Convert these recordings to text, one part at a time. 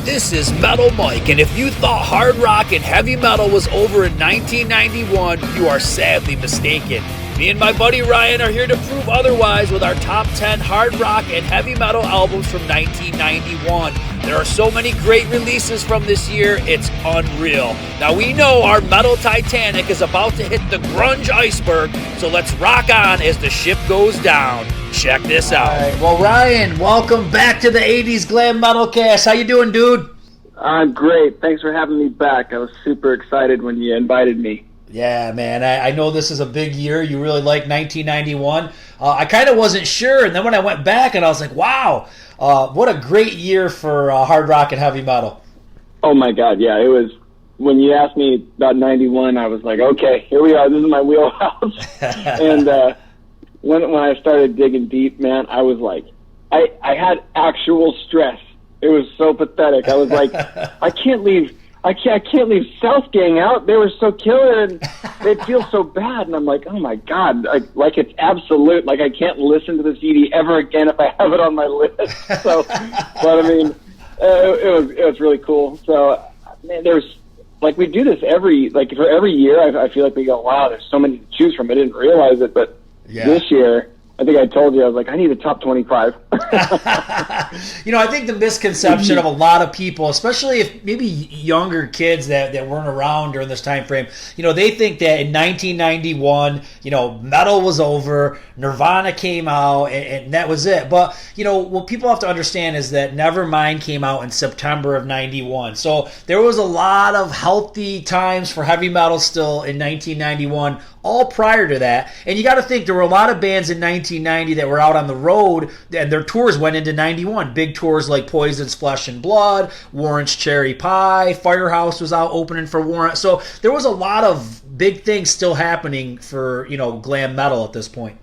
This is Metal Mike, and if you thought hard rock and heavy metal was over in 1991, you are sadly mistaken. Me and my buddy Ryan are here to prove otherwise with our top 10 hard rock and heavy metal albums from 1991. There are so many great releases from this year, it's unreal. Now we know our metal Titanic is about to hit the grunge iceberg, so let's rock on as the ship goes down. Check this out. All right. Well, Ryan, welcome back to the 80's Glam Metalcast. How you doing, dude? I'm great. Thanks for having me back. I was super excited when you invited me. Yeah, man. I know this is a big year. You really like 1991. I kind of wasn't sure, and then when I went back, and I was like, wow, what a great year for hard rock and heavy metal. Oh, my God. Yeah, it was. When you asked me about 91, I was like, okay, here we are. This is my wheelhouse. And when I started digging deep, man, I was like, I had actual stress. It was so pathetic. I was like, I can't leave South Gang out. They were so killer, and they feel so bad. And I'm like, oh my God, like it's absolute. Like I can't listen to the CD ever again if I have it on my list. So, but I mean, it was really cool. So, man, there's like we do this for every year. I feel like we go, wow, there's so many to choose from. I didn't realize it, but this year, I think I told you, I was like, I need a top 25. I think the misconception of a lot of people, especially if maybe younger kids that weren't around during this time frame, they think that in 1991, metal was over, Nirvana came out, and that was it. But, what people have to understand is that Nevermind came out in September of 91. So there was a lot of healthy times for heavy metal still in 1991, all prior to that. And you got to think there were a lot of bands in 1990 that were out on the road, and their tours went into 91. Big tours like Poison's Flesh and Blood, Warrant's Cherry Pie, Firehouse was out opening for Warrant. So there was a lot of big things still happening for, glam metal at this point.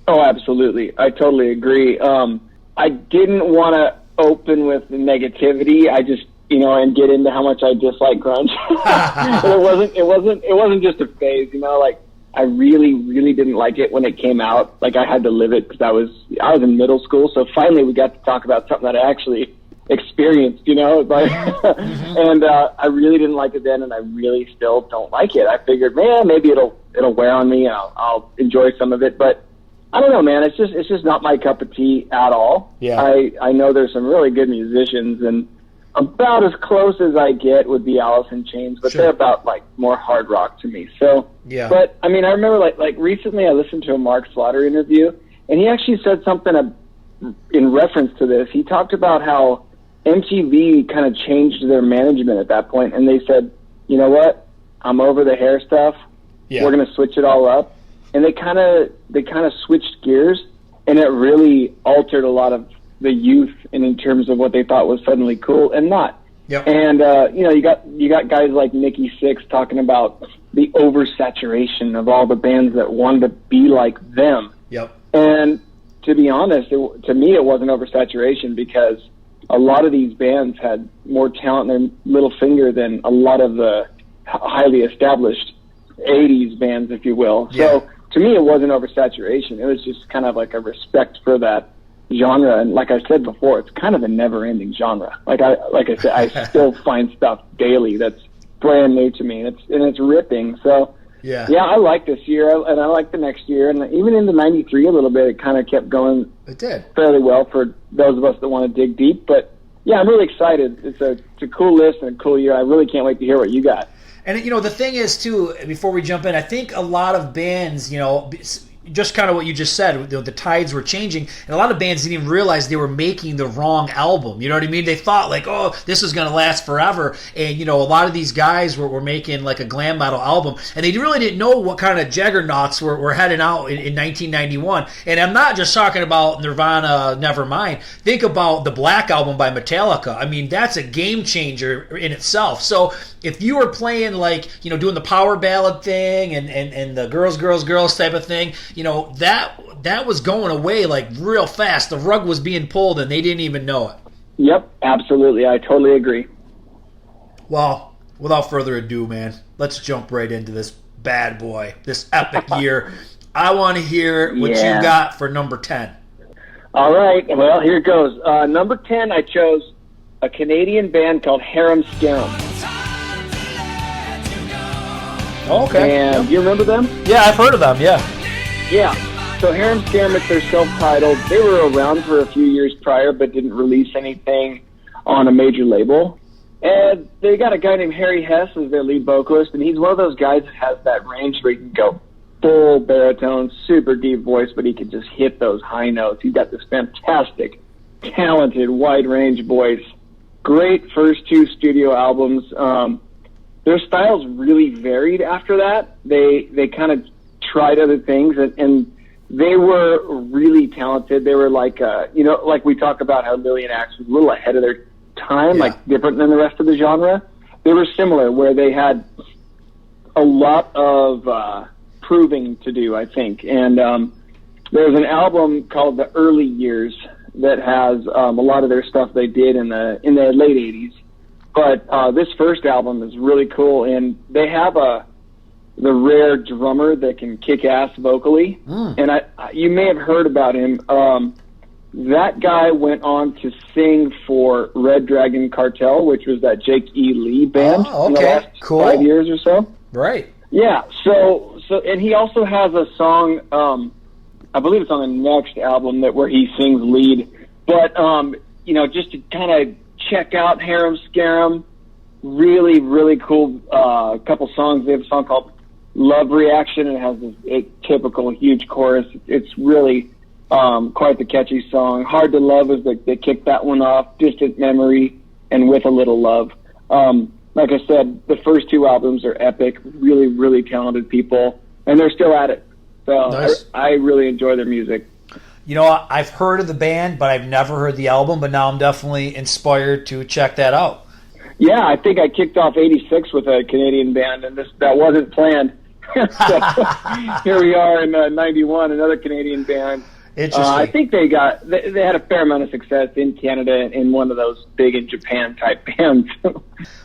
Oh, absolutely. I totally agree. I didn't want to open with the negativity. I just, and get into how much I dislike grunge. It wasn't just a phase, I really, really didn't like it when it came out. Like I had to live it because I was in middle school. So finally we got to talk about something that I actually experienced, and I really didn't like it then, and I really still don't like it. I figured, man, maybe it'll wear on me, and I'll enjoy some of it, but I don't know, man. It's just not my cup of tea at all. Yeah. I know there's some really good musicians, and about as close as I get would be Alice in Chains, but they're about like more hard rock to me. So, yeah. But I mean, I remember like recently I listened to a Mark Slaughter interview, and he actually said something in reference to this. He talked about how MTV kind of changed their management at that point, and they said, you know what, I'm over the hair stuff. Yeah. We're going to switch it all up, and they kind of switched gears, and it really altered a lot of the youth and in terms of what they thought was suddenly cool and not. Yep. And you got guys like Nikki Sixx talking about the oversaturation of all the bands that wanted to be like them. Yep. And to be honest, to me it wasn't oversaturation because a lot of these bands had more talent in their little finger than a lot of the highly established 80s bands, if you will. Yeah. So to me it wasn't oversaturation. It was just kind of like a respect for that genre, and like I said before, it's kind of a never-ending genre. Like I said, I still find stuff daily that's brand new to me, and it's ripping. So yeah, I like this year, and I like the next year, and even into '93 a little bit. It kind of kept going. It did fairly well for those of us that want to dig deep. But yeah, I'm really excited. It's a cool list and a cool year. I really can't wait to hear what you got. And the thing is too, before we jump in, I think a lot of bands, just kind of what you just said, the tides were changing, and a lot of bands didn't even realize they were making the wrong album. You know what I mean? They thought like, oh, this is going to last forever, and a lot of these guys were making like a glam metal album, and they really didn't know what kind of juggernauts were heading out in 1991. And I'm not just talking about Nirvana, Nevermind. Think about the Black Album by Metallica. I mean, that's a game changer in itself. So if you were playing like, doing the power ballad thing and the girls type of thing, that was going away like real fast. The rug was being pulled and they didn't even know it. Yep, absolutely. I totally agree. Well, without further ado, man, let's jump right into this bad boy, this epic year. I want to hear what you got for number 10. All right. Well, here it goes. Number 10, I chose a Canadian band called Harem Scarum. Oh, okay. And do you remember them? Yeah, I've heard of them, yeah. Yeah. So Harem Scarum, they're self-titled. They were around for a few years prior, but didn't release anything on a major label. And they got a guy named Harry Hess as their lead vocalist, and he's one of those guys that has that range where he can go full baritone, super deep voice, but he can just hit those high notes. He's got this fantastic, talented, wide-range voice. Great first 2 studio albums. Their styles really varied after that. They kind of tried other things, and they were really talented. They were like, like we talk about how Lillian Axe was a little ahead of their time, like different than the rest of the genre. They were similar, where they had a lot of proving to do, I think. And there's an album called The Early Years that has a lot of their stuff they did in the late 80s. But this first album is really cool, and they have the rare drummer that can kick ass vocally. And you may have heard about him. That guy went on to sing for Red Dragon Cartel, which was that Jake E. Lee band in the last 5 years or so. Right. Yeah. So, and he also has a song. I believe it's on the next album where he sings lead. But just to kind of check out Harem Scarum, really, really cool. Couple songs. They have a song called Love Reaction, and it has this typical huge chorus. It's really quite the catchy song. Hard to Love is they kicked that one off. Distant Memory and With a Little Love. Like I said, the first 2 albums are epic. Really, really talented people, and they're still at it. So nice. I really enjoy their music. You know, I've heard of the band, but I've never heard the album, but now I'm definitely inspired to check that out. Yeah, I think I kicked off 86 with a Canadian band, and that wasn't planned. So here we are in 91, another Canadian band. Interesting. I think they had a fair amount of success in Canada in one of those big in Japan type bands.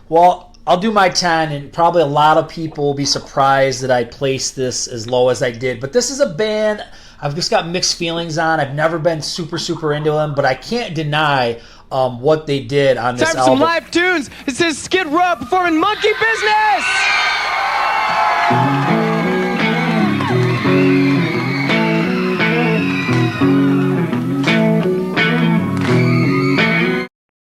Well, I'll do my 10, and probably a lot of people will be surprised that I placed this as low as I did. But this is a band I've just got mixed feelings on. I've never been super, super into them, but I can't deny what they did on this album. Time for some live tunes. It says Skid Row performing Monkey Business!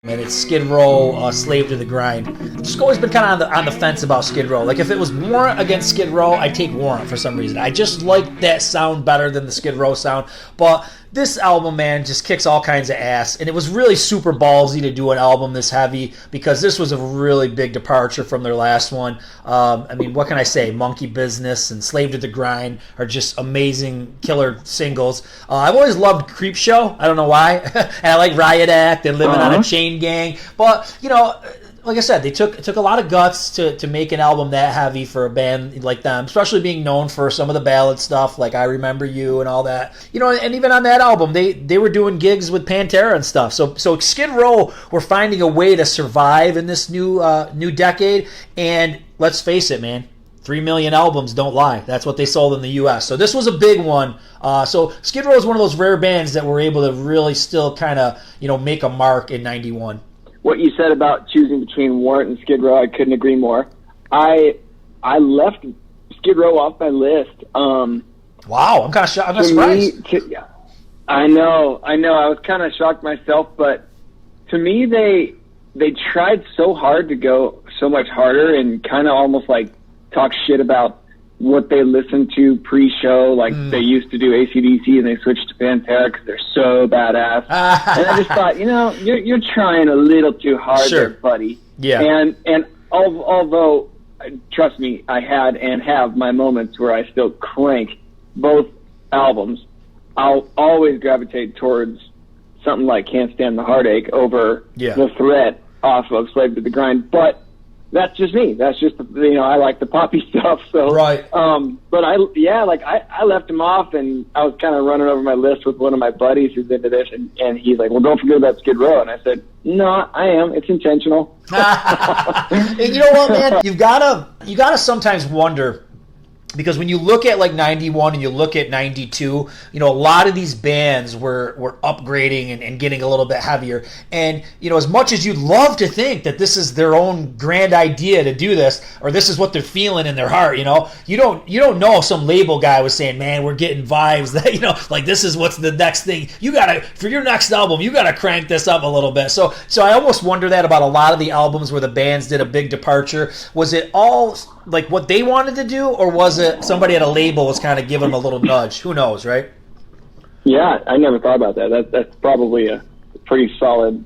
And it's Skid Row, Slave to the Grind. I've just always been kind of on the fence about Skid Row. Like, if it was Warrant against Skid Row, I'd take Warrant for some reason. I just like that sound better than the Skid Row sound. But this album, man, just kicks all kinds of ass. And it was really super ballsy to do an album this heavy, because this was a really big departure from their last one. I mean, what can I say? Monkey Business and Slave to the Grind are just amazing killer singles. I've always loved Creep Show. I don't know why. And I like Riot Act and Living on a Chain Gang. But, like I said, they took a lot of guts to make an album that heavy for a band like them, especially being known for some of the ballad stuff like I Remember You and all that. And even on that album, they were doing gigs with Pantera and stuff. So Skid Row were finding a way to survive in this new decade. And let's face it, man, 3 million albums don't lie. That's what they sold in the U.S. So this was a big one. So Skid Row is one of those rare bands that were able to really still kind of make a mark in '91. What you said about choosing between Warrant and Skid Row, I couldn't agree more. I left Skid Row off my list. Wow, I'm kind of shocked. I'm surprised. I know. I was kind of shocked myself, but to me, they tried so hard to go so much harder and kind of almost like talk shit about what they listened to pre-show, like they used to do AC/DC and they switched to Pantera because they're so badass. And I just thought, you're trying a little too hard there, buddy. Yeah. And although, trust me, I had and have my moments where I still crank both albums, I'll always gravitate towards something like Can't Stand the Heartache over the threat off of Slave to the Grind. But that's just me. That's just, I like the poppy stuff. So, right. But I left him off, and I was kind of running over my list with one of my buddies who's into this, and he's like, well, don't forget about Skid Row. And I said, no, I am. It's intentional. And you know what, man? You gotta sometimes wonder, Because when you look at like 91 and you look at 92, a lot of these bands were upgrading and getting a little bit heavier. And, as much as you'd love to think that this is their own grand idea to do this, or this is what they're feeling in their heart, you don't know if some label guy was saying, man, we're getting vibes that, like this is what's the next thing. You gotta, for your next album, you gotta crank this up a little bit. So I almost wonder that about a lot of the albums where the bands did a big departure. Was it all like what they wanted to do, or was it somebody at a label was kind of giving them a little nudge? Who knows, right? Yeah, I never thought about that. That's probably a pretty solid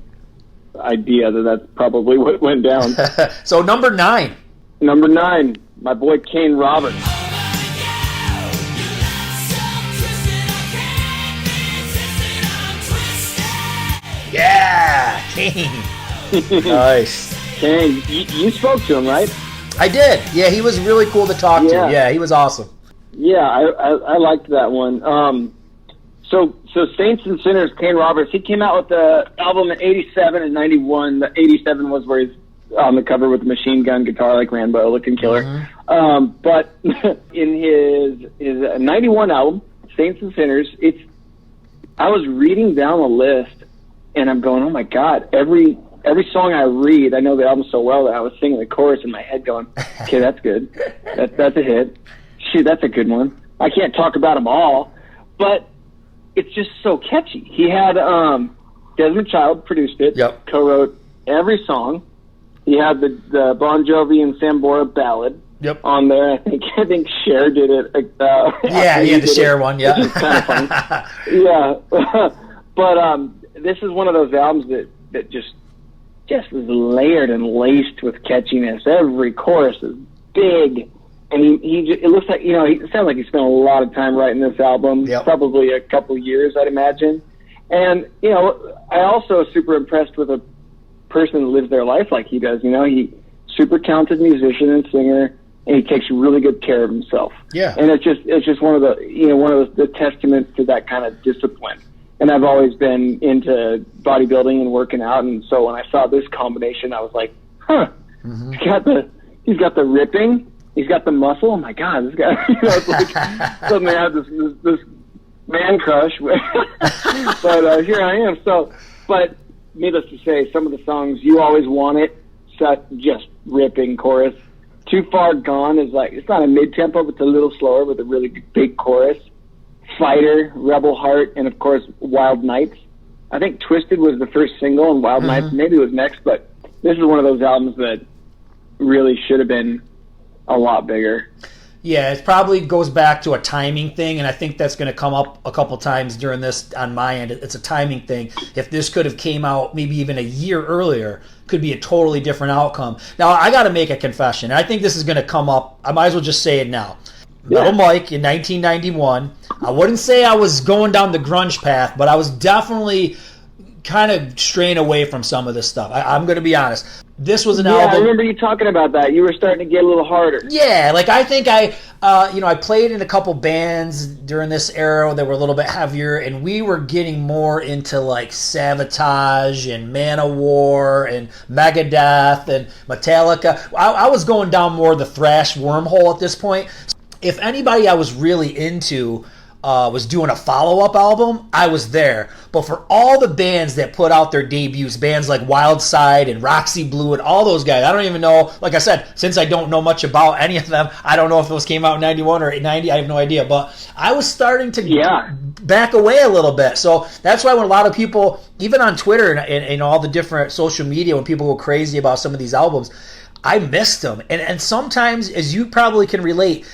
idea. That's probably what went down. So number 9. Number 9, my boy Kane Roberts. Yeah, Kane. Nice. Kane, you spoke to him, right? I did. Yeah, he was really cool to talk to. Yeah, he was awesome. Yeah, I liked that one. So Saints and Sinners, Kane Roberts, he came out with the album in 87 and 91. The 87 was where he's on the cover with the machine gun guitar like Rambo, looking killer. Mm-hmm. But in his 91 album, Saints and Sinners, I was reading down the list, and I'm going, oh my God, every song I read, I know the album so well that I was singing the chorus in my head going, okay, that's good. That's a hit. Shoot, that's a good one. I can't talk about them all, but it's just so catchy. He had Desmond Child produced it, yep. Co-wrote every song. He had the Bon Jovi and Sambora ballad on there. I think Cher did it. Yeah, he had the Cher one, yeah. Which is kind of fun. Yeah. But this is one of those albums that just is layered and laced with catchiness. Every chorus is big, and it looks like, it sounds like he spent a lot of time writing this album, probably a couple years, I'd imagine. And, I also super impressed with a person that lives their life like he does. He super talented musician and singer, and he takes really good care of himself. Yeah. And it's just one of the testaments to that kind of discipline. And I've always been into bodybuilding and working out, and so when I saw this combination, I was like, huh, mm-hmm. He's got the ripping, he's got the muscle. Oh my God, this guy, it's like suddenly I have this man crush. But here I am. So, but needless to say, some of the songs, You Always Want It, just ripping chorus. Too Far Gone is like, it's not a mid-tempo, but it's a little slower with a really big chorus. Fighter, Rebel Heart, and of course Wild Nights. I think Twisted was the first single, and Wild Nights maybe was next, but this is one of those albums that really should have been a lot bigger. Yeah, it probably goes back to a timing thing, and I think that's going to come up a couple times during this on my end. It's a timing thing. If this could have came out maybe even a year earlier, could be a totally different outcome. Now, I got to make a confession, and I think this is going to come up. I might as well just say it now. Metal Mike in 1991. I wouldn't say I was going down the grunge path, but I was definitely kind of straying away from some of this stuff. I'm going to be honest. This was an album. Yeah, I remember you talking about that. You were starting to get a little harder. Yeah, like I think I played in a couple bands during this era that were a little bit heavier, and we were getting more into like Sabotage and Manowar and Megadeth and Metallica. I was going down more the thrash wormhole at this point. If anybody I was really into was doing a follow-up album, I was there. But for all the bands that put out their debuts, bands like Wild Side and Roxy Blue and all those guys, I don't even know, like I said, since I don't know much about any of them, I don't know if those came out in 91 or 90, I have no idea. But I was starting to back away a little bit. So that's why when a lot of people, even on Twitter and all the different social media, when people go crazy about some of these albums, I missed them. And sometimes, as you probably can relate,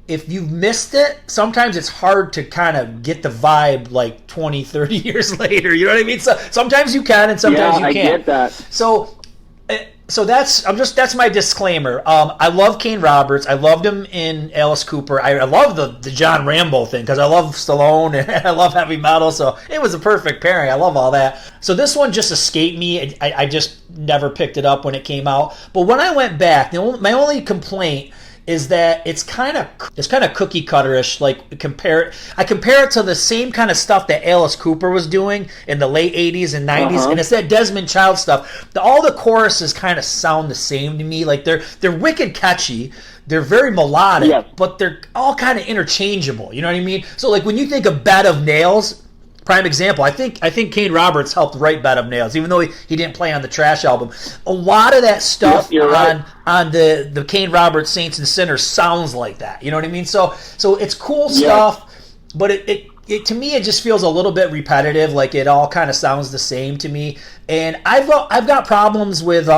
if you've missed it, sometimes it's hard to kind of get the vibe like 20, 30 years later. You know what I mean? So sometimes you can and sometimes you can't. I get that. So that's my disclaimer. I love Kane Roberts. I loved him in Alice Cooper. I love the John Rambo thing because I love Stallone and I love heavy metal. So it was a perfect pairing. I love all that. So this one just escaped me. I just never picked it up when it came out. But when I went back, my only complaint is that it's kind of cookie cutterish. Like I compare it to the same kind of stuff that Alice Cooper was doing in the late 80s and 90s, and it's that Desmond Child stuff. All the choruses kind of sound the same to me. Like they're wicked catchy. They're very melodic, but they're all kind of interchangeable. You know what I mean? So like when you think of Bed of Nails, prime example, I think Kane Roberts helped write Bed of Nails, even though he didn't play on the Trash album. A lot of that stuff on the Kane Roberts Saints and Sinners sounds like that. You know what I mean? So it's cool stuff, but it to me it just feels a little bit repetitive. Like it all kind of sounds the same to me. And I've got problems with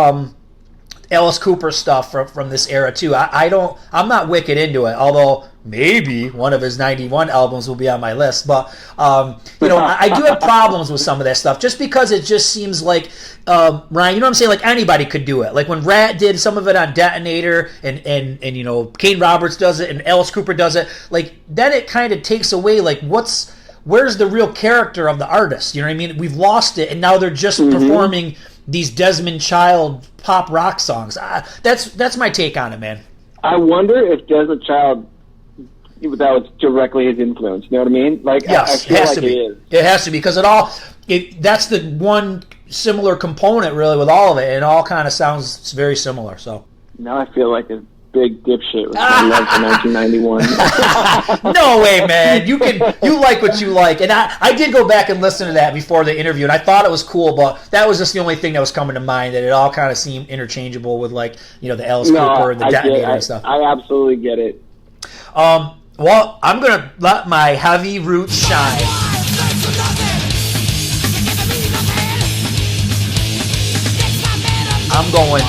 Alice Cooper stuff from this era too. I'm not wicked into it, although maybe one of his 91 albums will be on my list. But I do have problems with some of that stuff just because it just seems like Ryan, you know what I'm saying? Like anybody could do it. Like when Rat did some of it on Detonator, and Kane Roberts does it, and Alice Cooper does it. Like then it kind of takes away like where's the real character of the artist? You know what I mean? We've lost it, and now they're just performing these Desmond Child pop rock songs. That's my take on it, man. I wonder if Desmond Child, that was directly his influence. You know what I mean? Like, yes, I feel like it is. It has to be because that's the one similar component really with all of it. It all kind of sounds very similar. So now I feel like a big dipshit with my love for 1991. No way, man. You like what you like, and I did go back and listen to that before the interview, and I thought it was cool, but that was just the only thing that was coming to mind. That it all kind of seemed interchangeable with the Alice Cooper and the Detonator and stuff. I absolutely get it. Well, I'm gonna let my heavy roots shine. I'm going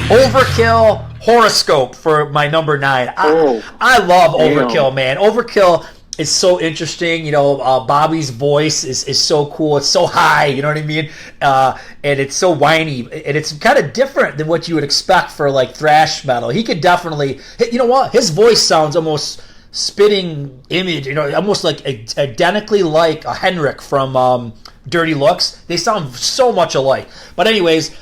Overkill Horoscope for my number 9. I love Overkill, man. Overkill is so interesting. Bobby's voice is so cool. It's so high, you know what I mean? And it's so whiny. And it's kind of different than what you would expect for like thrash metal. He could definitely, you know what? His voice sounds almost spitting image, almost like identically like a Henrik from Dirty Looks. They sound so much alike. But anyways,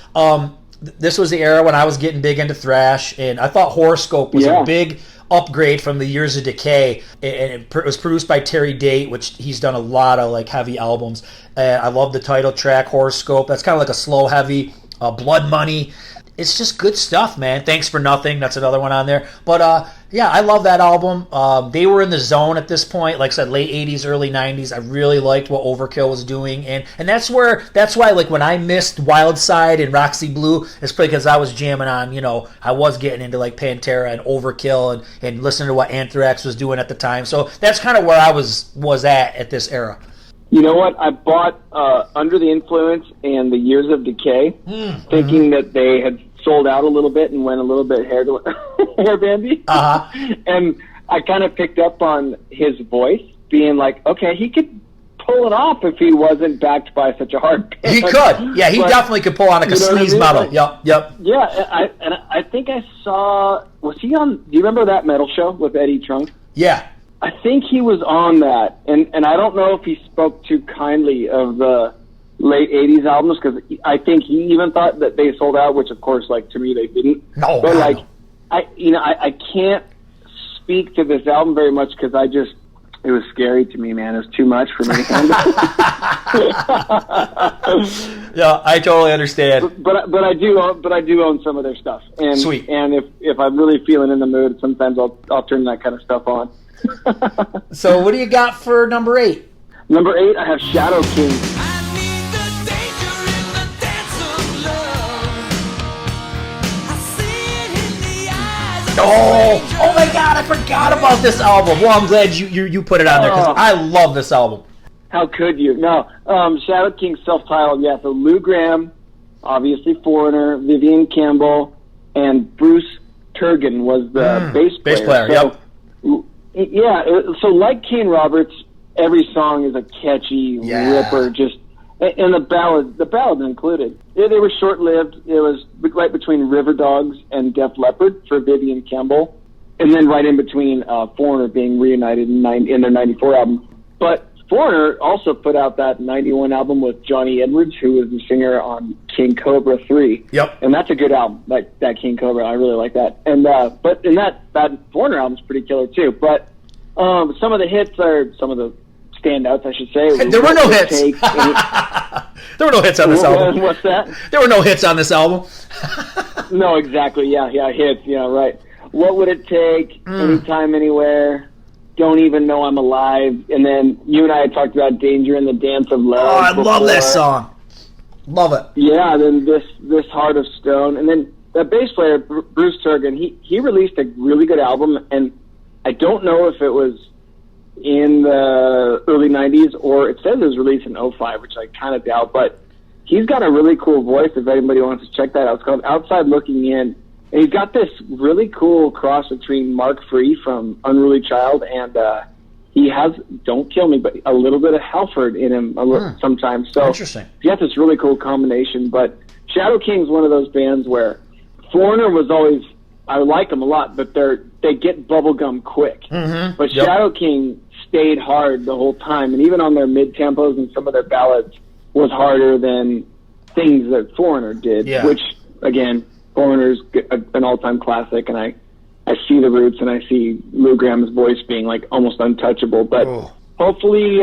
this was the era when I was getting big into thrash, and I thought Horoscope was a big upgrade from the Years of Decay, and it was produced by Terry Date, which he's done a lot of like heavy albums. I love the title track, Horoscope. That's kind of like a slow heavy. Blood Money. It's just good stuff, man. Thanks for Nothing. That's another one on there. But I love that album. They were in the zone at this point. Like I said, late 80s, early 90s. I really liked what Overkill was doing. And that's why like when I missed Wild Side and Roxy Blue, it's because I was jamming on, I was getting into like Pantera and Overkill and listening to what Anthrax was doing at the time. So that's kind of where I was at this era. You know what? I bought Under the Influence and the Years of Decay, thinking that they had sold out a little bit and went a little bit hairbandy. And I kind of picked up on his voice being like, okay, he could pull it off if he wasn't backed by such a hard band. He could. Yeah, he definitely could pull on like a sleaze metal. Yep. Yeah, I think I saw, was he on, do you remember that metal show with Eddie Trunk? Yeah. I think he was on that, and I don't know if he spoke too kindly of the late 80s albums, because I think he even thought that they sold out, which of course, like, to me, they didn't. No. But, like, I can't speak to this album very much because it was scary to me, man. It was too much for me to handle. Yeah, I totally understand. But I do own some of their stuff. And, Sweet. And if I'm really feeling in the mood, sometimes I'll turn that kind of stuff on. So what do you got for number 8? Number 8, I have Shadow King. Oh my God! I forgot about this album. Well, I'm glad you put it on there because I love this album. How could you? No, Shadow King, self-titled. Yeah, so Lou Gramm, obviously Foreigner, Vivian Campbell, and Bruce Turgeon was the bass player. Bass player. So, yep. Yeah, so like Kane Roberts, every song is a catchy ripper. And the ballads included. They were short-lived. It was right between River Dogs and Def Leppard for Vivian Campbell, and then right in between Foreigner being reunited in their '94 album. But Foreigner also put out that 91 album with Johnny Edwards, who was the singer on King Cobra 3. Yep. And that's a good album, like that King Cobra. I really like that. And but in that Foreigner album's pretty killer too. But some of the hits are some of the standouts, I should say. There were no hits. There were no hits on this album. What's that? There were no hits on this album. No, exactly. Yeah, hits. Yeah, right. What would it take? Anytime, anywhere. Don't even know I'm alive. And then you and I had talked about Danger in the Dance of Love. Oh, I love that song. Love it. Yeah, then this Heart of Stone. And then the bass player, Bruce Turgan, he released a really good album, and I don't know if it was in the early 90s or it says it was released in 05, which I kind of doubt, but he's got a really cool voice if anybody wants to check that out. It's called Outside Looking In. And he's got this really cool cross between Mark Free from Unruly Child and he has, don't kill me, but a little bit of Halford in him sometimes. So interesting. He has this really cool combination. But Shadow King's one of those bands where Foreigner was always, I like them a lot, but they get bubblegum quick. Mm-hmm. But Shadow King stayed hard the whole time, and even on their mid-tempos and some of their ballads was harder than things that Foreigner did, which, again, Foreigner's an all-time classic, and I see the roots, and I see Lou Graham's voice being, like, almost untouchable. But hopefully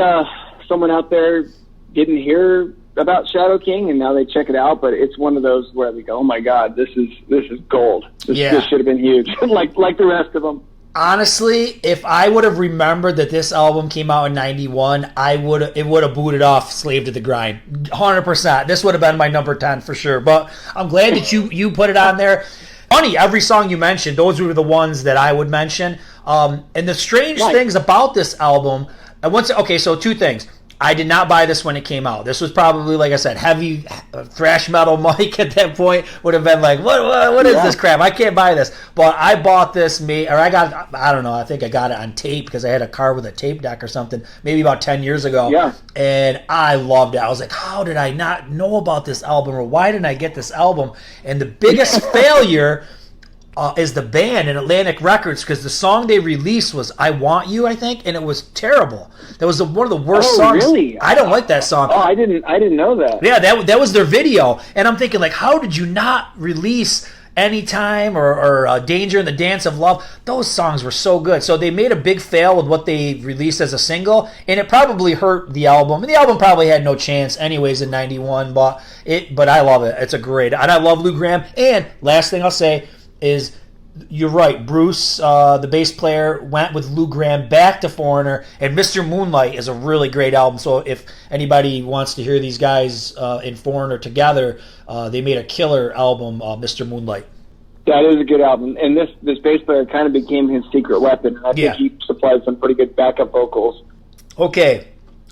someone out there didn't hear about Shadow King, and now they check it out, but it's one of those where they go, oh, my God, this is gold. This should have been huge, like the rest of them. Honestly, if I would have remembered that this album came out in 91, it would have booted off Slave to the Grind. 100%. This would have been my number 10 for sure. But I'm glad that you put it on there. Funny, every song you mentioned, those were the ones that I would mention. And the strange things about this album, so two things. I did not buy this when it came out. This was probably, like I said, heavy thrash metal. Mike at that point would have been like, what is this crap? I can't buy this. But I bought this, I don't know, I think I got it on tape because I had a car with a tape deck or something, maybe about 10 years ago. Yeah. And I loved it. I was like, how did I not know about this album, or why didn't I get this album? And the biggest failure is the band in Atlantic Records, because the song they released was I Want You, I think, and it was terrible. That was one of the worst songs. Really? I don't like that song. Oh, I didn't know that. Yeah, that was their video. And I'm thinking, like, how did you not release Anytime or Danger in the Dance of Love? Those songs were so good. So they made a big fail with what they released as a single, and it probably hurt the album. And the album probably had no chance anyways in 91, but I love it. It's a great, and I love Lou Gramm. And last thing I'll say is, you're right, Bruce, the bass player, went with Lou Gramm back to Foreigner, and Mr. Moonlight is a really great album. So if anybody wants to hear these guys in Foreigner together, they made a killer album, Mr. Moonlight. That is a good album, and this bass player kind of became his secret weapon. I think he supplied some pretty good backup vocals. Okay,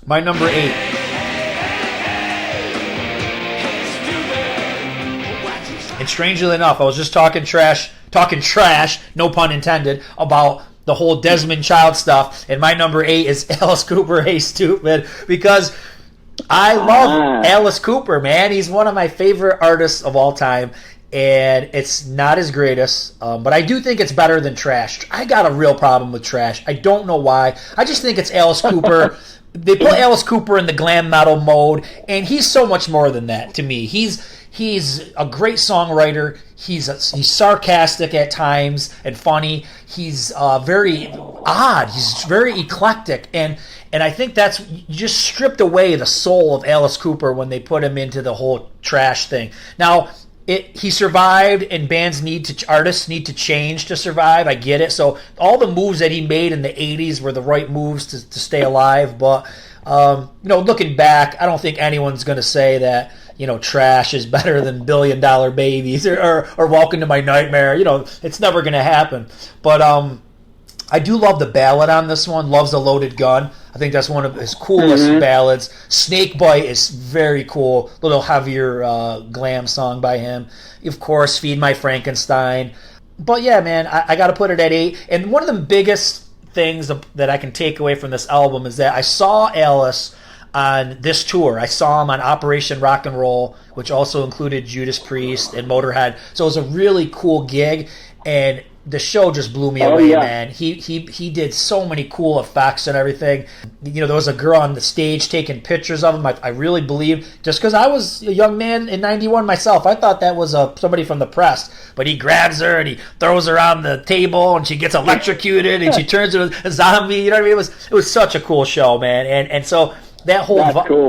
my number 8. And strangely enough, I was just talking trash, no pun intended, about the whole Desmond Child stuff. And my number 8 is Alice Cooper, Hey Stupid, because I love Alice Cooper, man. He's one of my favorite artists of all time. And it's not his greatest, but I do think it's better than Trash. I got a real problem with Trash. I don't know why. I just think it's Alice Cooper. They put Alice Cooper in the glam metal mode, and he's so much more than that to me. He's a great songwriter. He's sarcastic at times and funny. He's very odd. He's very eclectic, and I think that's, you just stripped away the soul of Alice Cooper when they put him into the whole Trash thing. Now, he survived, and artists need to change to survive. I get it. So all the moves that he made in the 80s were the right moves to stay alive. But looking back, I don't think anyone's going to say that Trash is better than $1 Billion Babies or Welcome to My Nightmare. It's never going to happen. But I do love the ballad on this one. Love's a Loaded Gun. I think that's one of his coolest ballads. Snakebite is very cool. A little heavier glam song by him. Of course, Feed My Frankenstein. But yeah, man, I got to put it at 8. And one of the biggest things that I can take away from this album is that I saw Alice on this tour. I saw him on Operation Rock and Roll, which also included Judas Priest and Motorhead. So it was a really cool gig. And the show just blew me away, man. He did so many cool effects and everything. You know, there was a girl on the stage taking pictures of him. I really believe, just because I was a young man in '91 myself, I thought that was somebody from the press. But he grabs her and he throws her on the table and she gets electrocuted and she turns into a zombie. You know what I mean? It was such a cool show, man. And so that whole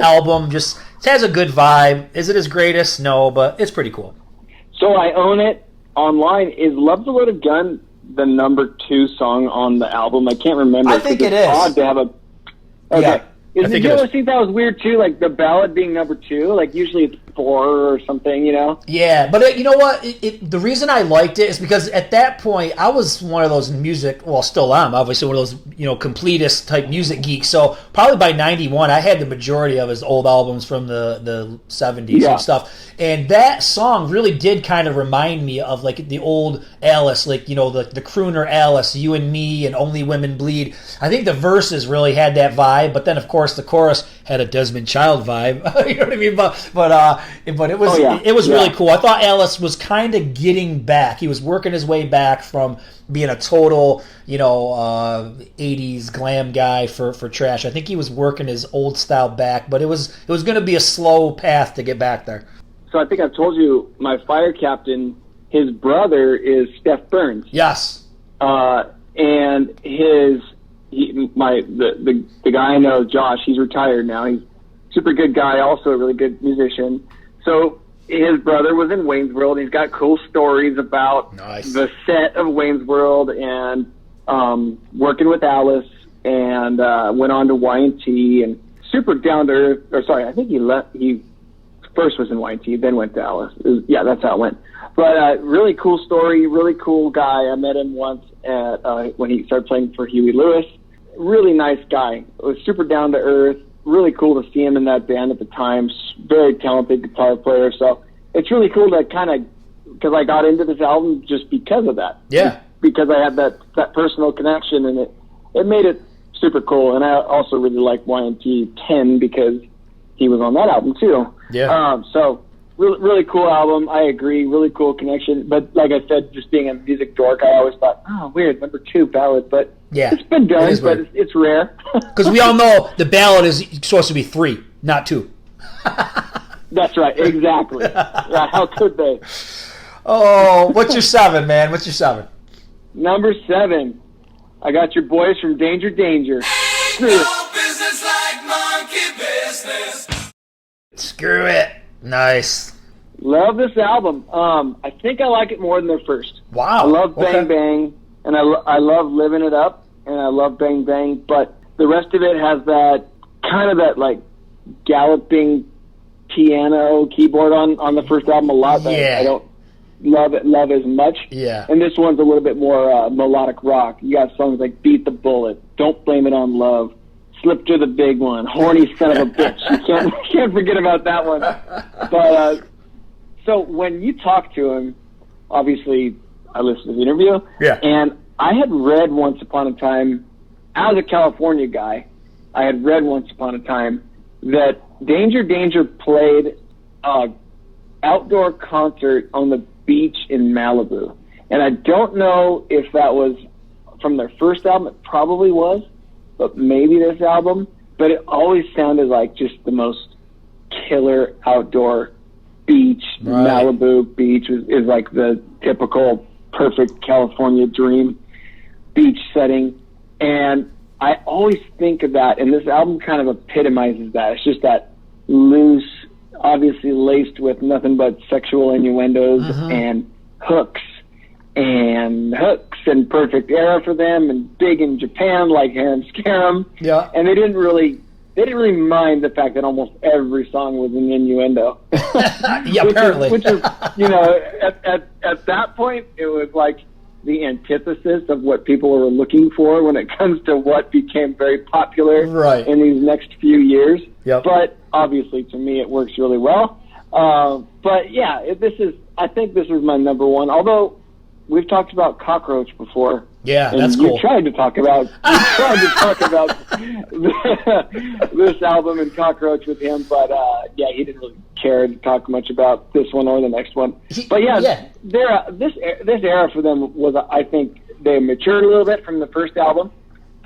album just has a good vibe. Is it his greatest? No, but it's pretty cool. So I own it online. Is Love's a Loaded Gun the number 2 song on the album? I can't remember. I think it is. Odd to have a... Okay. Yeah. Did you ever think that was weird too? Like the ballad being number 2? Like usually it's 4 or something, you know? Yeah, but you know what? The reason I liked it is because at that point I was one of those still am, obviously one of those, completist type music geeks. So probably by '91 I had the majority of his old albums from the '70s and stuff. And that song really did kind of remind me of like the old Alice, like, the crooner Alice, You and Me and Only Women Bleed. I think the verses really had that vibe, but then of course the chorus had a Desmond Child vibe. You know what I mean? But it was really cool. I thought Alice was kind of getting back. He was working his way back from being a total, 80's glam guy for trash. I think he was working his old style back, but it was going to be a slow path to get back there. So I think I've told you, my fire captain, his brother is Steph Burns. Yes. And the guy I know, Josh, he's retired now. He's a super good guy, also a really good musician. So his brother was in Wayne's World. He's got cool stories about the set of Wayne's World and working with Alice, and went on to Y&T and super down to earth. Or sorry, I think he first was in Y&T, then went to Alice. That's how it went. But really cool story, really cool guy. I met him once when he started playing for Huey Lewis. Really nice guy. It was super down to earth. Really cool to see him in that band at the time. Very talented guitar player. So it's really cool to because I got into this album just because of that. Yeah. Because I had that personal connection, and it made it super cool. And I also really like Y&T 10 because he was on that album too. Yeah. So really, really cool album. I agree. Really cool connection. But like I said, just being a music dork, I always thought, weird, number 2 ballad. But it's been done, but it's rare. Because we all know the ballad is supposed to be 3, not 2. That's right. Exactly. Yeah, how could they? Oh, what's your 7, man? What's your 7? Number 7. I got your boys from Danger Danger. Screw it. Business like monkey business. Screw it. Nice. Love this album. I think I like it more than their first. Wow. I love Bang Bang, and I love Living It Up, and I love Bang Bang, but the rest of it has that kind of that like galloping piano keyboard on the first album a lot that I don't love as much. Yeah. And this one's a little bit more melodic rock. You got songs like Beat the Bullet, Don't Blame It on Love, Slip to the Big One, Horny Son of a Bitch. You can't forget about that one. But so when you talk to him, obviously I listened to the interview, and I had read once upon a time, as a California guy, I had read once upon a time that Danger Danger played an outdoor concert on the beach in Malibu. And I don't know if that was from their first album. It probably was, but maybe this album. But it always sounded like just the most killer outdoor beach. Right. Malibu beach is like the typical perfect California dream beach setting. And I always think of that, and this album kind of epitomizes that. It's just that loose, obviously laced with nothing but sexual innuendos and hooks and Perfect Era for them, and big in Japan like Harem Scarum. Yeah. And they didn't really mind the fact that almost every song was an innuendo. Apparently. Which is, at that point, it was like the antithesis of what people were looking for when it comes to what became very popular in these next few years. Yep. But obviously, to me, it works really well. But yeah, I think this is my number 1. Although we've talked about Cockroach before. Yeah, and that's you cool. tried to talk about this album and Cockroach with him, but he didn't really care to talk much about this one or the next one. But this era for them was, I think, they matured a little bit from the first album,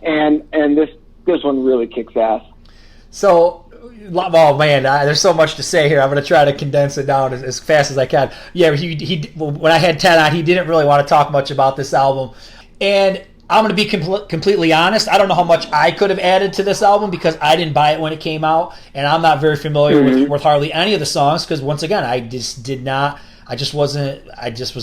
and this one really kicks ass. So, oh man, there's so much to say here. I'm going to try to condense it down as fast as I can. Yeah, he when I had Ted on, he didn't really want to talk much about this album, and I'm going to be completely honest. I don't know how much I could have added to this album because I didn't buy it when it came out, and I'm not very familiar with hardly any of the songs because, once again, I just did not. I just was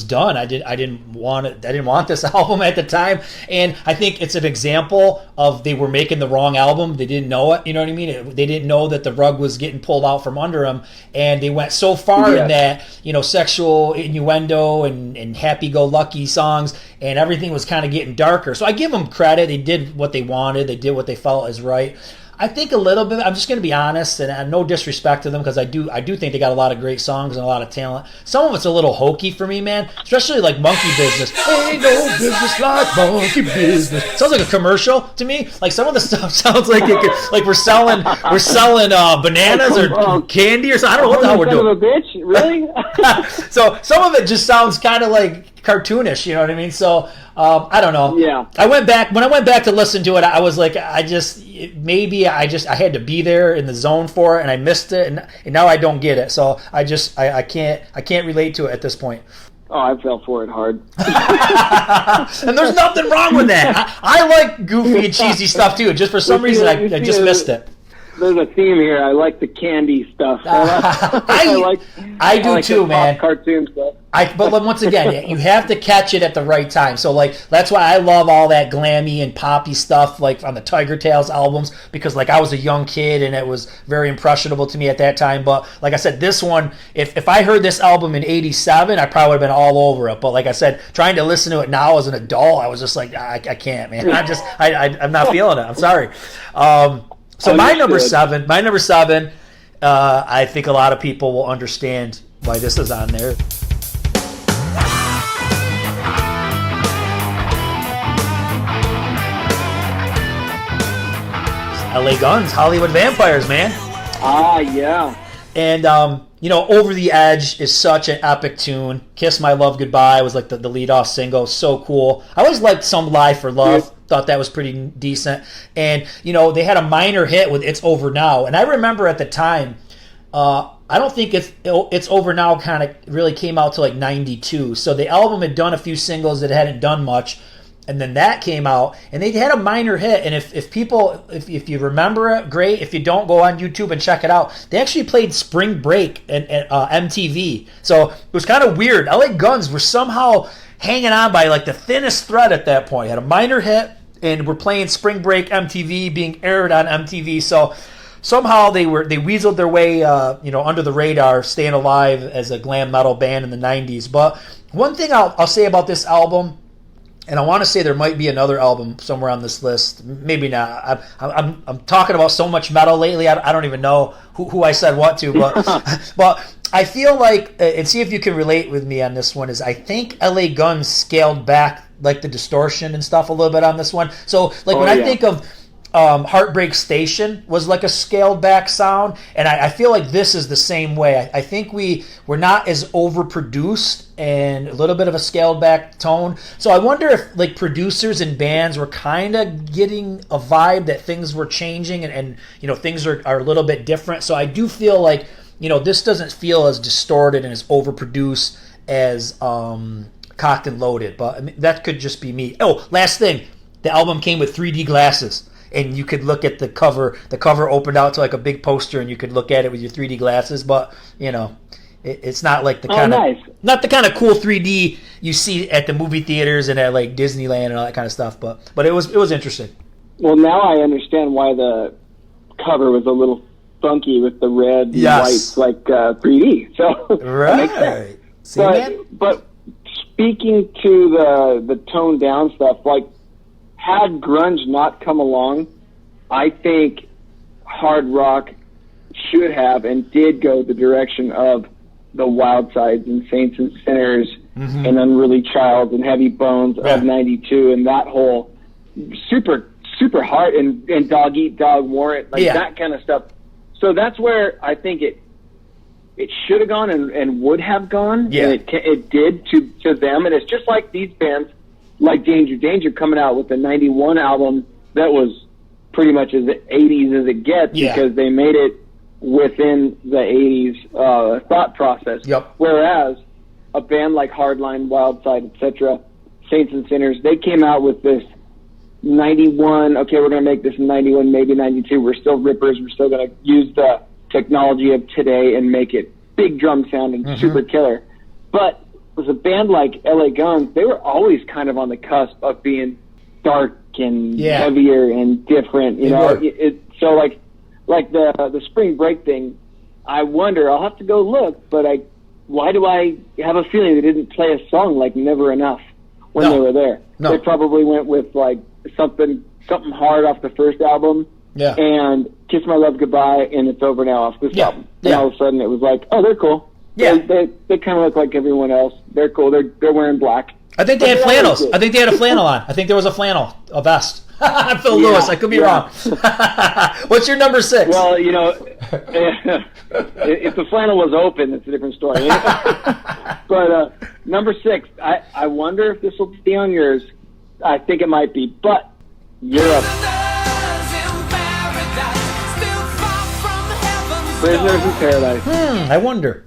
done. I didn't want this album at the time, and I think it's an example of they were making the wrong album. They didn't know it. You know what I mean? They didn't know that the rug was getting pulled out from under them, and they went so far in that, sexual innuendo and happy-go-lucky songs, and everything was kind of getting darker. So I give them credit. They did what they wanted. They did what they felt is right. I think a little bit. I'm just going to be honest, and no disrespect to them because I do think they got a lot of great songs and a lot of talent. Some of it's a little hokey for me, man. Especially like Monkey Business. Ain't no business like monkey business. Sounds like a commercial to me. Like some of the stuff sounds like we're selling bananas or candy or something. I don't know what the hell we're doing. Son of a bitch, really? So some of it just sounds kind of like cartoonish. You know what I mean? So. I don't know. Yeah. When I went back to listen to it, I was like, I had to be there in the zone for it, and I missed it, and now I don't get it. So I can't relate to it at this point. Oh, I fell for it hard. And there's nothing wrong with that. I like goofy and cheesy stuff too. Just for some reason, I just missed it. There's a theme here. I like the candy stuff. I do too, man. Cartoon stuff. But once again, you have to catch it at the right time. So that's why I love all that glammy and poppy stuff, like on the Tiger Tales albums, because I was a young kid and it was very impressionable to me at that time. But like I said, this one, if I heard this album in '87, I probably would have been all over it. But like I said, trying to listen to it now as an adult, I was just like, I can't, man. I'm not feeling it. I'm sorry. So my number seven, I think a lot of people will understand why this is on there. LA Guns, Hollywood Vampires, man. Ah, yeah. And, Over the Edge is such an epic tune. Kiss My Love Goodbye was like the lead-off single. So cool. I always liked Some Lie for Love. Thought that was pretty decent. And, they had a minor hit with It's Over Now. And I remember at the time, I don't think It's Over Now kind of really came out till 92. So the album had done a few singles that hadn't done much. And then that came out, and they had a minor hit. And if you remember it, great. If you don't, go on YouTube and check it out. They actually played Spring Break at MTV. So it was kind of weird. LA Guns were somehow hanging on by the thinnest thread at that point. Had a minor hit, and were playing Spring Break MTV, being aired on MTV. So somehow they weaseled their way, under the radar, staying alive as a glam metal band in the '90s. But one thing I'll say about this album. And I want to say there might be another album somewhere on this list. Maybe not. I'm talking about so much metal lately. I don't even know who I said what to. But I feel like, and see if you can relate with me on this one, is I think LA Guns scaled back the distortion and stuff a little bit on this one. So I think of Heartbreak Station was a scaled back sound, and I feel like this is the same way. I think we're not as overproduced and a little bit of a scaled back tone. So I wonder if producers and bands were kind of getting a vibe that things were changing and things are a little bit different. So I do feel like this doesn't feel as distorted and as overproduced as Cocked and Loaded, but that could just be me. Oh, last thing, the album came with 3D glasses. And you could look at the cover. The cover opened out to a big poster, and you could look at it with your 3D glasses. But it's not the kind of not the kind of cool 3D you see at the movie theaters and at Disneyland and all that kind of stuff. But it was interesting. Well, now I understand why the cover was a little funky with the red and white 3D. So right. That makes sense. But speaking to the toned down stuff, had grunge not come along, I think hard rock should have and did go the direction of the Wild Sides and Saints and Sinners and Unruly Child and Heavy Bones of '92 and that whole super hard and Dog Eat Dog Warrant, that kind of stuff. So that's where I think it should have gone and would have gone. Yeah. And it did to them. And it's just like these bands, like Danger coming out with the 91 album that was pretty much as 80s as it gets because they made it within the 80s thought process. Yep. Whereas a band like Hardline, Wildside, etc., Saints and Sinners, they came out with this 91, okay, we're going to make this 91, maybe 92. We're still rippers. We're still going to use the technology of today and make it big drum sounding, super killer. But with a band like LA Guns, they were always kind of on the cusp of being dark and heavier and different. You know, so like the Spring Break thing, I wonder, I'll have to go look, but why do I have a feeling they didn't play a song like Never Enough when they were there? No. They probably went with like something hard off the first album and Kiss My Love Goodbye and It's Over Now off this album. And all of a sudden it was like, oh, they're cool. Yeah. They kind of look like everyone else. They're cool. They're wearing black. I think they had flannels. I think they had a flannel on. I think there was a flannel, a vest. Phil Lewis, I could be wrong. What's your number 6? Well, you know, if the flannel was open, it's a different story. But number 6, I wonder if this will be on yours. I think it might be, but Europe. Prisoners in Paradise. I wonder.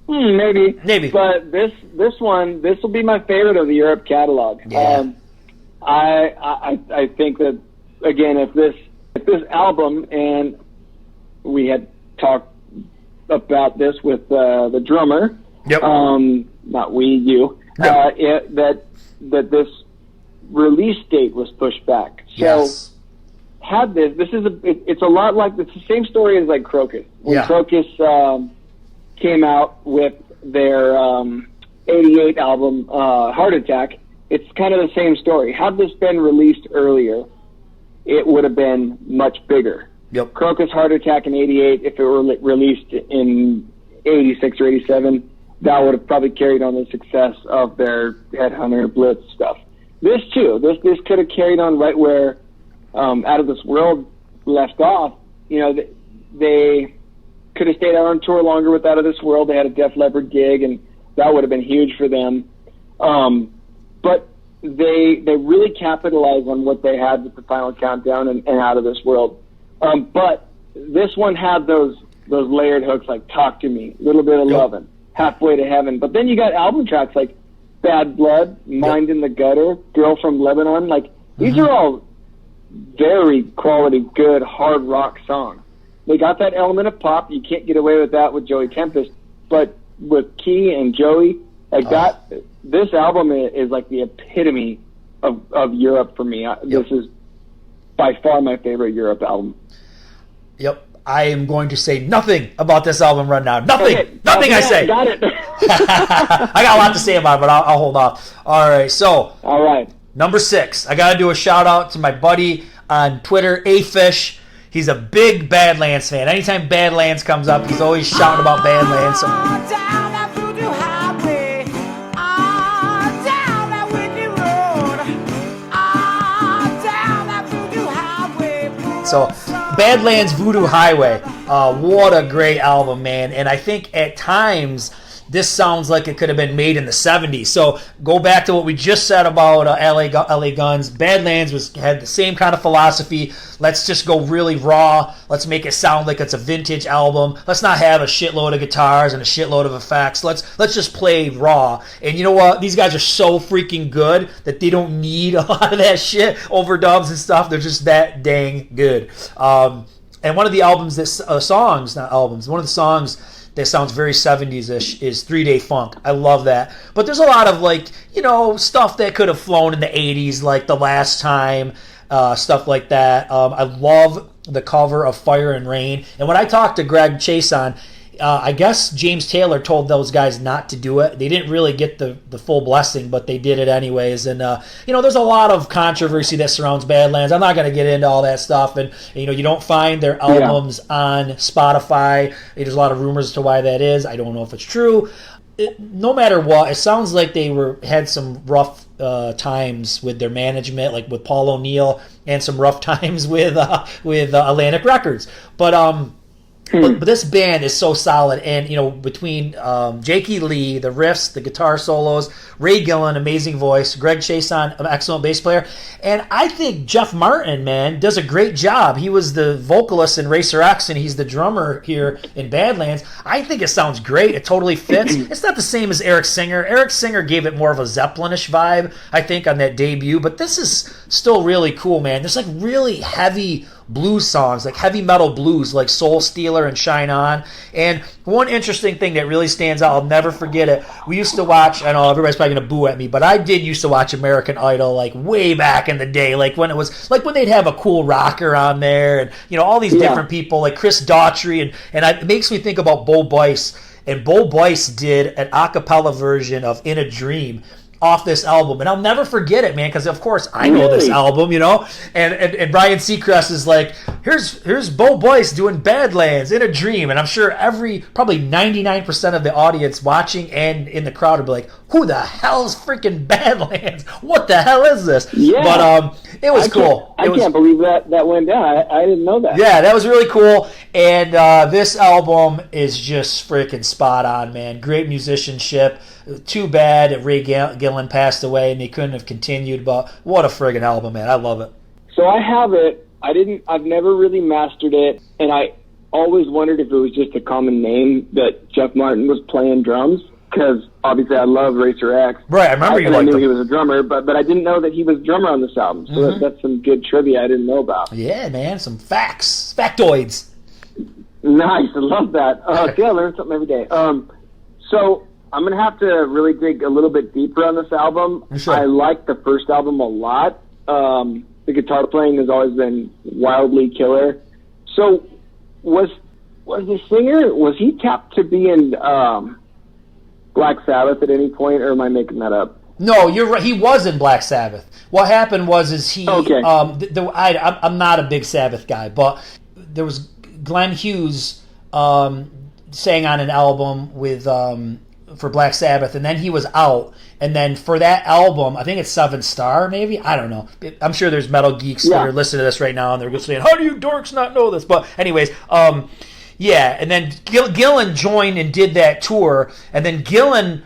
Maybe. But this will be my favorite of the Europe catalog. Yeah. I think that, again, if this album, and we had talked about this with the drummer, not we, you, that this release date was pushed back. So had it's a lot like, it's the same story as like Crocus. When Crocus came out with their 88 album, Heart Attack, it's kind of the same story. Had this been released earlier, it would have been much bigger. Yep. Crocus, Heart Attack in 88, if it were released in 86 or 87, that would have probably carried on the success of their Headhunter, Blitz stuff. This too, this could have carried on right where Out of This World left off. You know, they could have stayed out on tour longer with Out of This World. They had a Def Leppard gig, and that would have been huge for them. But they really capitalized on what they had with the Final Countdown and Out of This World. But this one had those layered hooks like Talk to Me, Little Bit of Lovin', Halfway to Heaven. But then you got album tracks like Bad Blood, Mind in the Gutter, Girl from Lebanon. Like, these are all very quality, good, hard rock songs. They got that element of pop. You can't get away with that with Joey Tempest. But with Key and Joey, like this album is like the epitome of Europe for me. This is by far my favorite Europe album. Yep. I am going to say nothing about this album right now. Nothing. Okay. Nothing I say. Got it. I got a lot to say about it, but I'll hold off. All right. So, number 6. I got to do a shout out to my buddy on Twitter, A-Fish. He's a big Badlands fan. Anytime Badlands comes up, he's always shouting about Badlands. So, Badlands Voodoo Highway, what a great album, man. And I think at times this sounds like it could have been made in the 70s. So go back to what we just said about LA Guns. Badlands had the same kind of philosophy. Let's just go really raw. Let's make it sound like it's a vintage album. Let's not have a shitload of guitars and a shitload of effects. Let's just play raw. And you know what? These guys are so freaking good that they don't need a lot of that shit, overdubs and stuff. They're just that dang good. And one of the albums, one of the songs that sounds very 70s-ish is 3 Day Funk. I love that. But there's a lot of, stuff that could have flown in the 80s, like The Last Time, stuff like that. I love the cover of Fire and Rain. And when I talked to Greg Chason, I guess James Taylor told those guys not to do it. They didn't really get the full blessing, but they did it anyways. And, there's a lot of controversy that surrounds Badlands. I'm not going to get into all that stuff. And, you don't find their albums on Spotify. There's a lot of rumors as to why that is. I don't know if it's true. No matter what, it sounds like they had some rough times with their management, like with Paul O'Neill, and some rough times with Atlantic Records. But But this band is so solid, and between Jakey Lee, the riffs, the guitar solos, Ray Gillen, amazing voice, Greg Chason, an excellent bass player, and I think Jeff Martin, man, does a great job. He was the vocalist in Racer X, and he's the drummer here in Badlands. I think it sounds great. It totally fits. It's not the same as Eric Singer. Eric Singer gave it more of a Zeppelinish vibe, I think, on that debut, but this is still really cool, man. There's like really heavy blues songs, like heavy metal blues, like Soul Stealer and Shine On. And one interesting thing that really stands out, I'll never forget it. We used to watch, I know everybody's probably going to boo at me, but I did used to watch American Idol like way back in the day, like when it was, like when they'd have a cool rocker on there and, all these different people, like Chris Daughtry. And it makes me think about Bo Bice. And Bo Bice did an a cappella version of In a Dream off this album, and I'll never forget it, man, because of course I know this album, and Ryan Seacrest is like, here's Bo Bice doing Badlands, In a Dream, and I'm sure probably 99% of the audience watching and in the crowd would be like, who the hell is freaking Badlands? What the hell is this? Yeah. But it was cool. I can't believe that went down. I didn't know that. Yeah, that was really cool, and this album is just freaking spot on, man. Great musicianship. Too bad that Ray Gillen passed away and they couldn't have continued, but what a friggin' album, man. I love it. So I have it. I've never really mastered it, and I always wondered if it was just a common name that Jeff Martin was playing drums, because obviously I love Racer X. Right, I remember I knew he was a drummer, but I didn't know that he was a drummer on this album, so that's some good trivia I didn't know about. Yeah, man, some factoids. Nice, I love that. Okay, I learn something every day. So I'm going to have to really dig a little bit deeper on this album. Sure. I like the first album a lot. The guitar playing has always been wildly killer. So was the singer, was he tapped to be in Black Sabbath at any point, or am I making that up? No, you're right. He was in Black Sabbath. What happened was he... Okay. I'm not a big Sabbath guy, but there was Glenn Hughes sang on an album with... for Black Sabbath, and then he was out, and then for that album, I think it's 7 Star, maybe? I don't know. I'm sure there's metal geeks that are listening to this right now, and they're just saying, how do you dorks not know this? But anyways, and then Gillen joined and did that tour, and then Gillen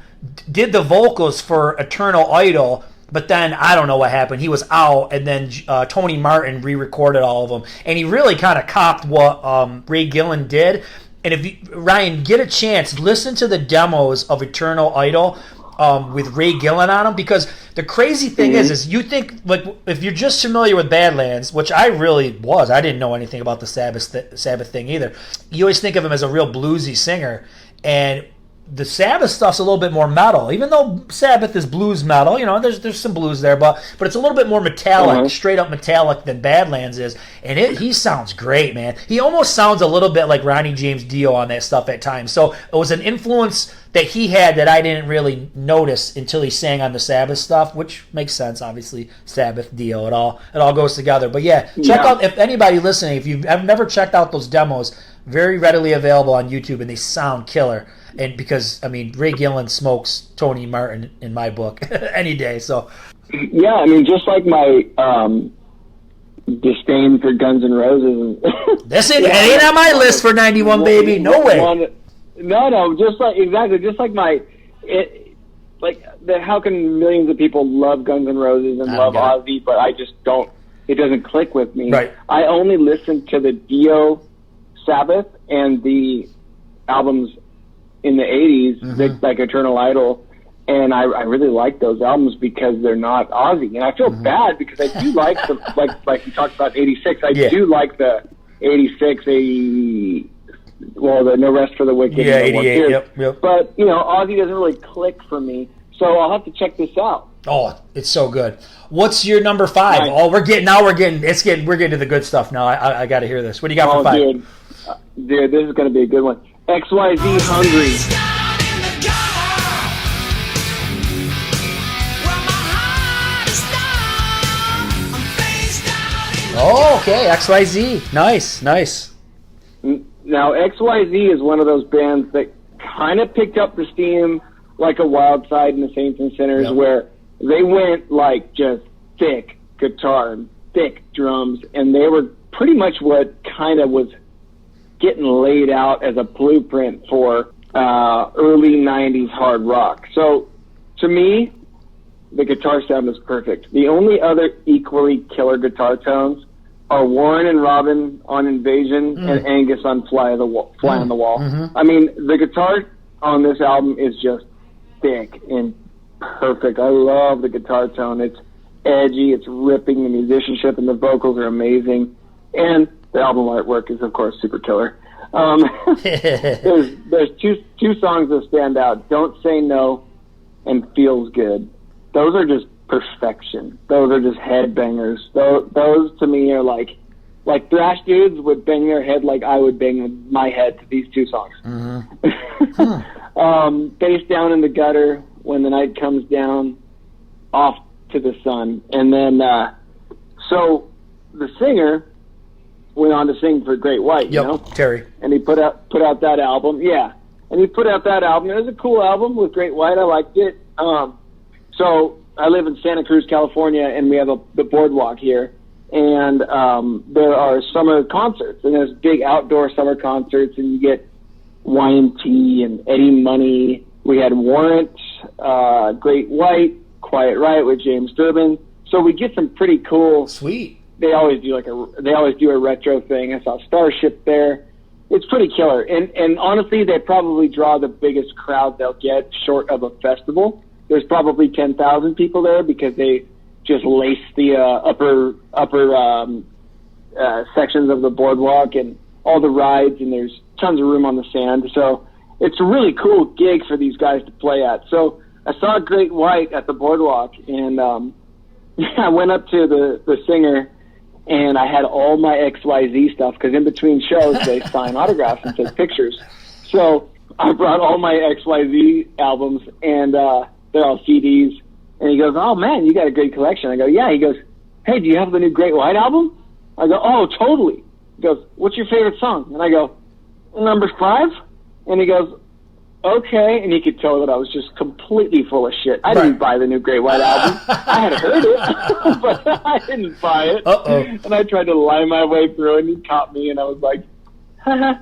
did the vocals for Eternal Idol, but then I don't know what happened. He was out, and then Tony Martin re-recorded all of them, and he really kind of copped what Ray Gillen did. And if you, Ryan, get a chance, listen to the demos of Eternal Idol with Ray Gillen on them, because the crazy thing is you think, like, if you're just familiar with Badlands, which I really was, I didn't know anything about the Sabbath thing either. You always think of him as a real bluesy singer, and the Sabbath stuff's a little bit more metal, even though Sabbath is blues metal. There's some blues there, but it's a little bit more metallic, straight up metallic than Badlands is. And he sounds great, man. He almost sounds a little bit like Ronnie James Dio on that stuff at times. So it was an influence that he had that I didn't really notice until he sang on the Sabbath stuff, which makes sense, obviously. Sabbath, Dio, it all goes together. But yeah, check out, if anybody listening, if you've never checked out those demos, very readily available on YouTube, and they sound killer. And because, I mean, Ray Gillen smokes Tony Martin in my book any day. So, yeah, I mean, just like my disdain for Guns N' Roses. It ain't on my list for 91, baby. No way. No, just like my, how can millions of people love Guns N' Roses and love Ozzy, but I just don't, it doesn't click with me. Right. I only listen to the Dio Sabbath and the albums in the 80s, like Eternal Idol, and I really like those albums because they're not Ozzy. And I feel bad because I do like the, like you talked about 86, I do like the 86, the No Rest for the Wicked. Yeah, 88, yep. But, Ozzy doesn't really click for me, so I'll have to check this out. Oh, it's so good. What's your number 5? Right. Oh, we're getting to the good stuff now. I got to hear this. What do you got for 5? Dude, this is going to be a good one. XYZ Hungry. Oh, okay, XYZ. Nice. Now, XYZ is one of those bands that kind of picked up the steam like a Wild Side and the Saints and Sinners, where they went like just thick guitar and thick drums, and they were pretty much what kind of was getting laid out as a blueprint for early 90s hard rock. So to me, the guitar sound is perfect. The only other equally killer guitar tones are Warren and Robin on Invasion and Angus on Fly on the Wall. I mean, the guitar on this album is just thick and perfect. I love the guitar tone. It's edgy, it's ripping, the musicianship and the vocals are amazing. And the album artwork is, of course, super killer. There's two songs that stand out, Don't Say No and Feels Good. Those are just perfection. Those are just headbangers. Those to me are like thrash dudes would bang their head like I would bang my head to these two songs. Face Down in the Gutter, When the Night Comes Down, Off to the Sun. And then, so the singer went on to sing for Great White, you know? Terry. And he put out that album. Yeah. And he put out that album. It was a cool album with Great White. I liked it. So I live in Santa Cruz, California, and we have the boardwalk here. And there are summer concerts, and there's big outdoor summer concerts, and you get Y&T and Eddie Money. We had Warrant, Great White, Quiet Riot with James Durbin. So we get some pretty cool. Sweet. They always do a retro thing. I saw Starship there. It's pretty killer. And honestly, they probably draw the biggest crowd they'll get short of a festival. There's probably 10,000 people there because they just lace the upper sections of the boardwalk and all the rides, and there's tons of room on the sand. So it's a really cool gig for these guys to play at. So I saw Great White at the boardwalk, and I went up to the singer, and I had all my XYZ stuff because in between shows they sign autographs and take pictures. So I brought all my XYZ albums, and they're all CDs. And he goes, "Oh, man, you got a great collection." I go, "Yeah." He goes, "Hey, do you have the new Great White album?" I go, "Oh, totally." He goes, "What's your favorite song?" And I go, "Number 5." And he goes, "Okay." And he could tell that I was just completely full of shit. I didn't buy the new Great White album. I had heard it, but I didn't buy it. And I tried to lie my way through, and he caught me, and I was like, haha.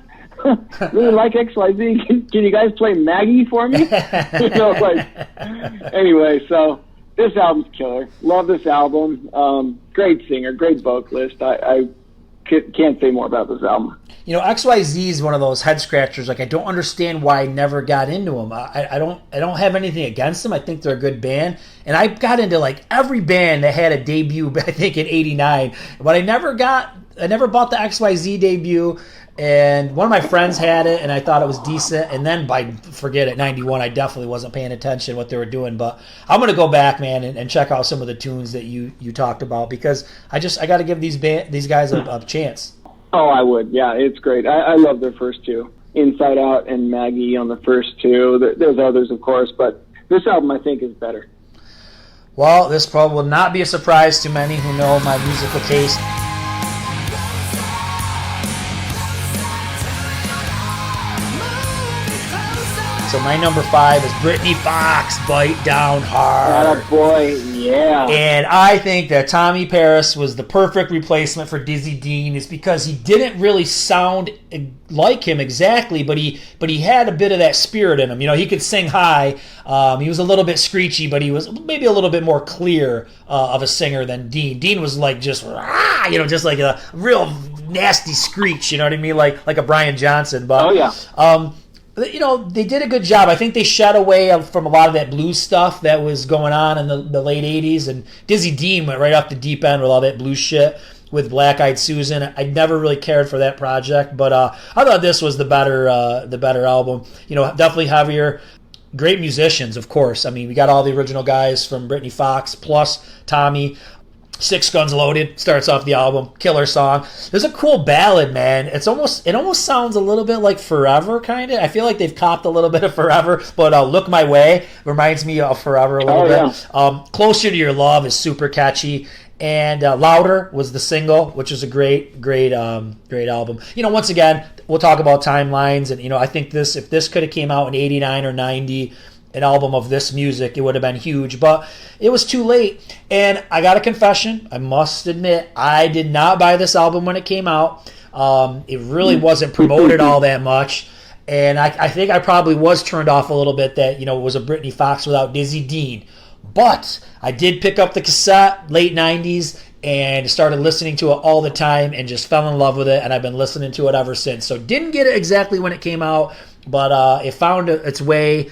Really like XYZ. Can you guys play Maggie for me? Anyway, so this album's killer. Love this album. Great singer, great vocalist. I can't say more about this album. You know, XYZ is one of those head scratchers. Like, I don't understand why I never got into them. I don't have anything against them. I think they're a good band, and I got into like every band that had a debut. I think in '89, but I never bought the XYZ debut. And one of my friends had it, and I thought it was decent. And then forget it, 91, I definitely wasn't paying attention to what they were doing. But I'm going to go back, man, and check out some of the tunes that you talked about, because I got to give these guys a chance. Oh, I would. Yeah, it's great. I love their first two, Inside Out and Maggie on the first two. There's others, of course, but this album, I think, is better. Well, this probably will not be a surprise to many who know my musical taste. So my number 5 is Britney Fox, Bite Down Hard. Atta boy, yeah. And I think that Tommy Paris was the perfect replacement for Dizzy Dean, is because he didn't really sound like him exactly, but he had a bit of that spirit in him. You know, he could sing high. He was a little bit screechy, but he was maybe a little bit more clear of a singer than Dean. Dean was like just, just like a real nasty screech, you know what I mean? Like a Brian Johnson. But, oh, yeah. You know, they did a good job. I think they shied away from a lot of that blues stuff that was going on in the late 80s. And Dizzy Dean went right off the deep end with all that blues shit with Black Eyed Susan. I never really cared for that project, but I thought this was the better album. You know, definitely heavier. Great musicians, of course. I mean, we got all the original guys from Britney Fox plus Tommy. Six Guns Loaded starts off the album. Killer song. There's a cool ballad, man. It almost sounds a little bit like Forever, kind of. I feel like they've copped a little bit of Forever, but Look My Way reminds me of Forever a little bit. Yeah. Closer to Your Love is super catchy. And Louder was the single, which is a great album. You know, once again, we'll talk about timelines, and you know, I think if this could have came out in '89 or '90, an album of this music, it would have been huge. But it was too late. And I got a confession. I must admit, I did not buy this album when it came out. It really wasn't promoted all that much. And I think I probably was turned off a little bit that, it was a Britney Fox without Dizzy Dean. But I did pick up the cassette, late 90s, and started listening to it all the time and just fell in love with it, and I've been listening to it ever since. So didn't get it exactly when it came out, but it found its way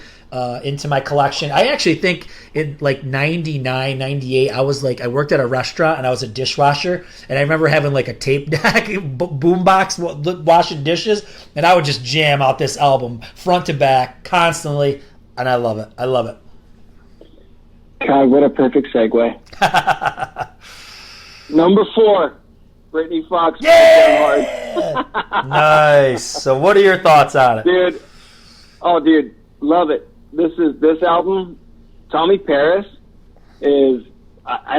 into my collection. I actually think in like 99, 98, I worked at a restaurant and I was a dishwasher, and I remember having like a tape deck boombox washing dishes, and I would just jam out this album front to back constantly, and I love it. I love it. God, what a perfect segue. Number 4, Britney Fox. Yeah! Nice. So what are your thoughts on it? Dude, love it. This album, Tommy Paris, is, I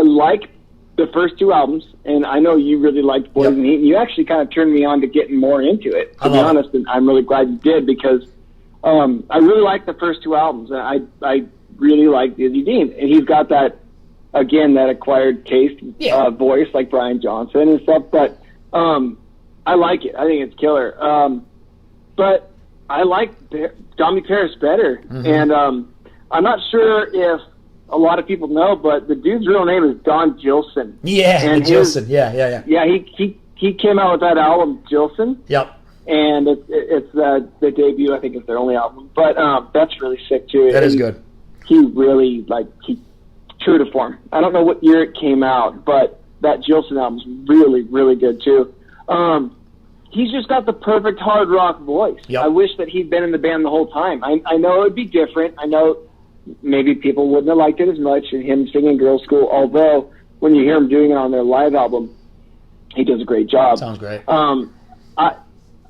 like the first 2 albums, and I know you really liked Boys and Heat, and you actually kind of turned me on to getting more into it, to be honest, and I'm really glad you did, because I really like the first 2 albums, and I really like Dizzy Dean, and he's got that, again, that acquired taste voice like Brian Johnson and stuff, but I like it. I think it's killer. But I like Tommy Paris better, and I'm not sure if a lot of people know, but the dude's real name is Don Gilson. Yeah, and Gilson. Yeah. Yeah, he came out with that album, Gilson. Yep. And it's the debut. I think it's their only album, but that's really sick too. That is good. He really true to form. I don't know what year it came out, but that Gilson album's really, really good too. He's just got the perfect hard rock voice. Yep. I wish that he'd been in the band the whole time. I know it would be different. I know maybe people wouldn't have liked it as much, and him singing Girls' School, although when you hear him doing it on their live album, he does a great job. Sounds great.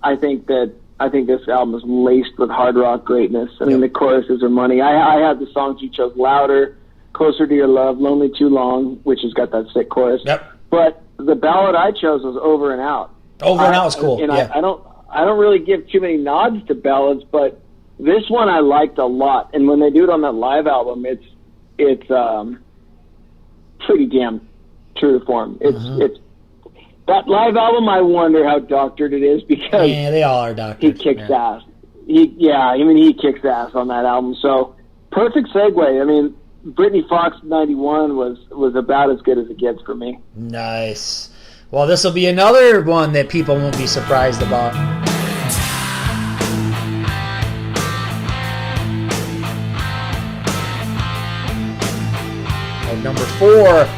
I think this album is laced with hard rock greatness. I mean, the choruses are money. I have the songs you chose: Louder, Closer to Your Love, Lonely Too Long, which has got that sick chorus. Yep. But the ballad I chose was Over and Out. Over and Out is cool. And yeah. I don't really give too many nods to ballads, but this one I liked a lot. And when they do it on that live album, it's pretty damn true to form. It's that live album. I wonder how doctored it is, because they all are doctored. He kicks ass. He kicks ass on that album. So perfect segue. I mean, Britney Fox 91 was about as good as it gets for me. Nice. Well, this will be another one that people won't be surprised about. Number 4,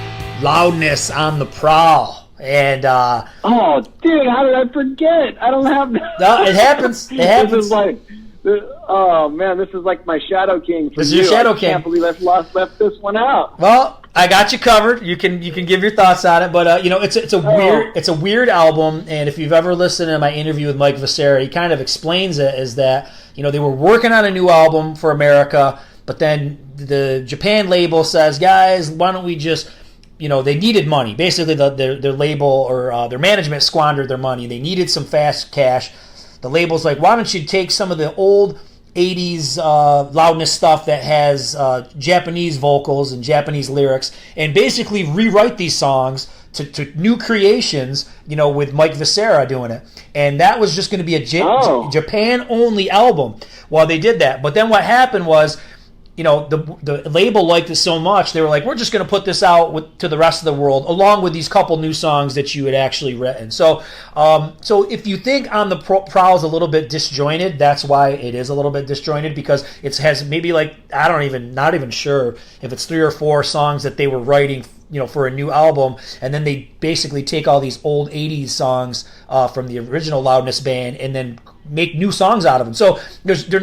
Loudness on the Prowl. And oh, dude, how did I forget? I don't have that. No, it happens. It happens. This is like, oh man, this is like my Shadow King. This is your Shadow King. I can't believe I left this one out. Well, I got you covered. You can give your thoughts on it, but it's a weird album. And if you've ever listened to my interview with Mike Viscera, he kind of explains it as that they were working on a new album for America, but then the Japan label says, guys, why don't we just they needed money. Basically, their label or their management squandered their money. They needed some fast cash. The label's like, why don't you take some of the old 80s loudness stuff that has Japanese vocals and Japanese lyrics and basically rewrite these songs to new creations, with Mike Viscera doing it. And that was just going to be a Japan-only album while they did that. But then what happened was, the label liked it so much, they were like, we're just going to put this out to the rest of the world, along with these couple new songs that you had actually written. So if you think On the Prowl is a little bit disjointed, that's why it is a little bit disjointed, because it has maybe not even sure if it's 3 or 4 songs that they were writing for a new album, and then they basically take all these old 80s songs from the original Loudness band and then make new songs out of them. So they're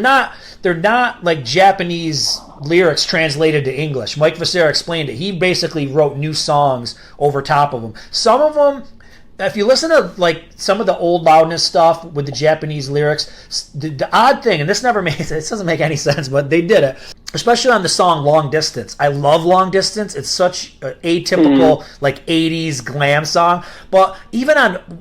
not like Japanese lyrics translated to English. Mike Viscera explained it. He basically wrote new songs over top of them. Some of them if you listen to like some of the old Loudness stuff with the Japanese lyrics, the odd thing, and this doesn't make any sense, but they did it, especially on the song Long Distance. I love Long Distance. It's such an atypical like 80s glam song. But even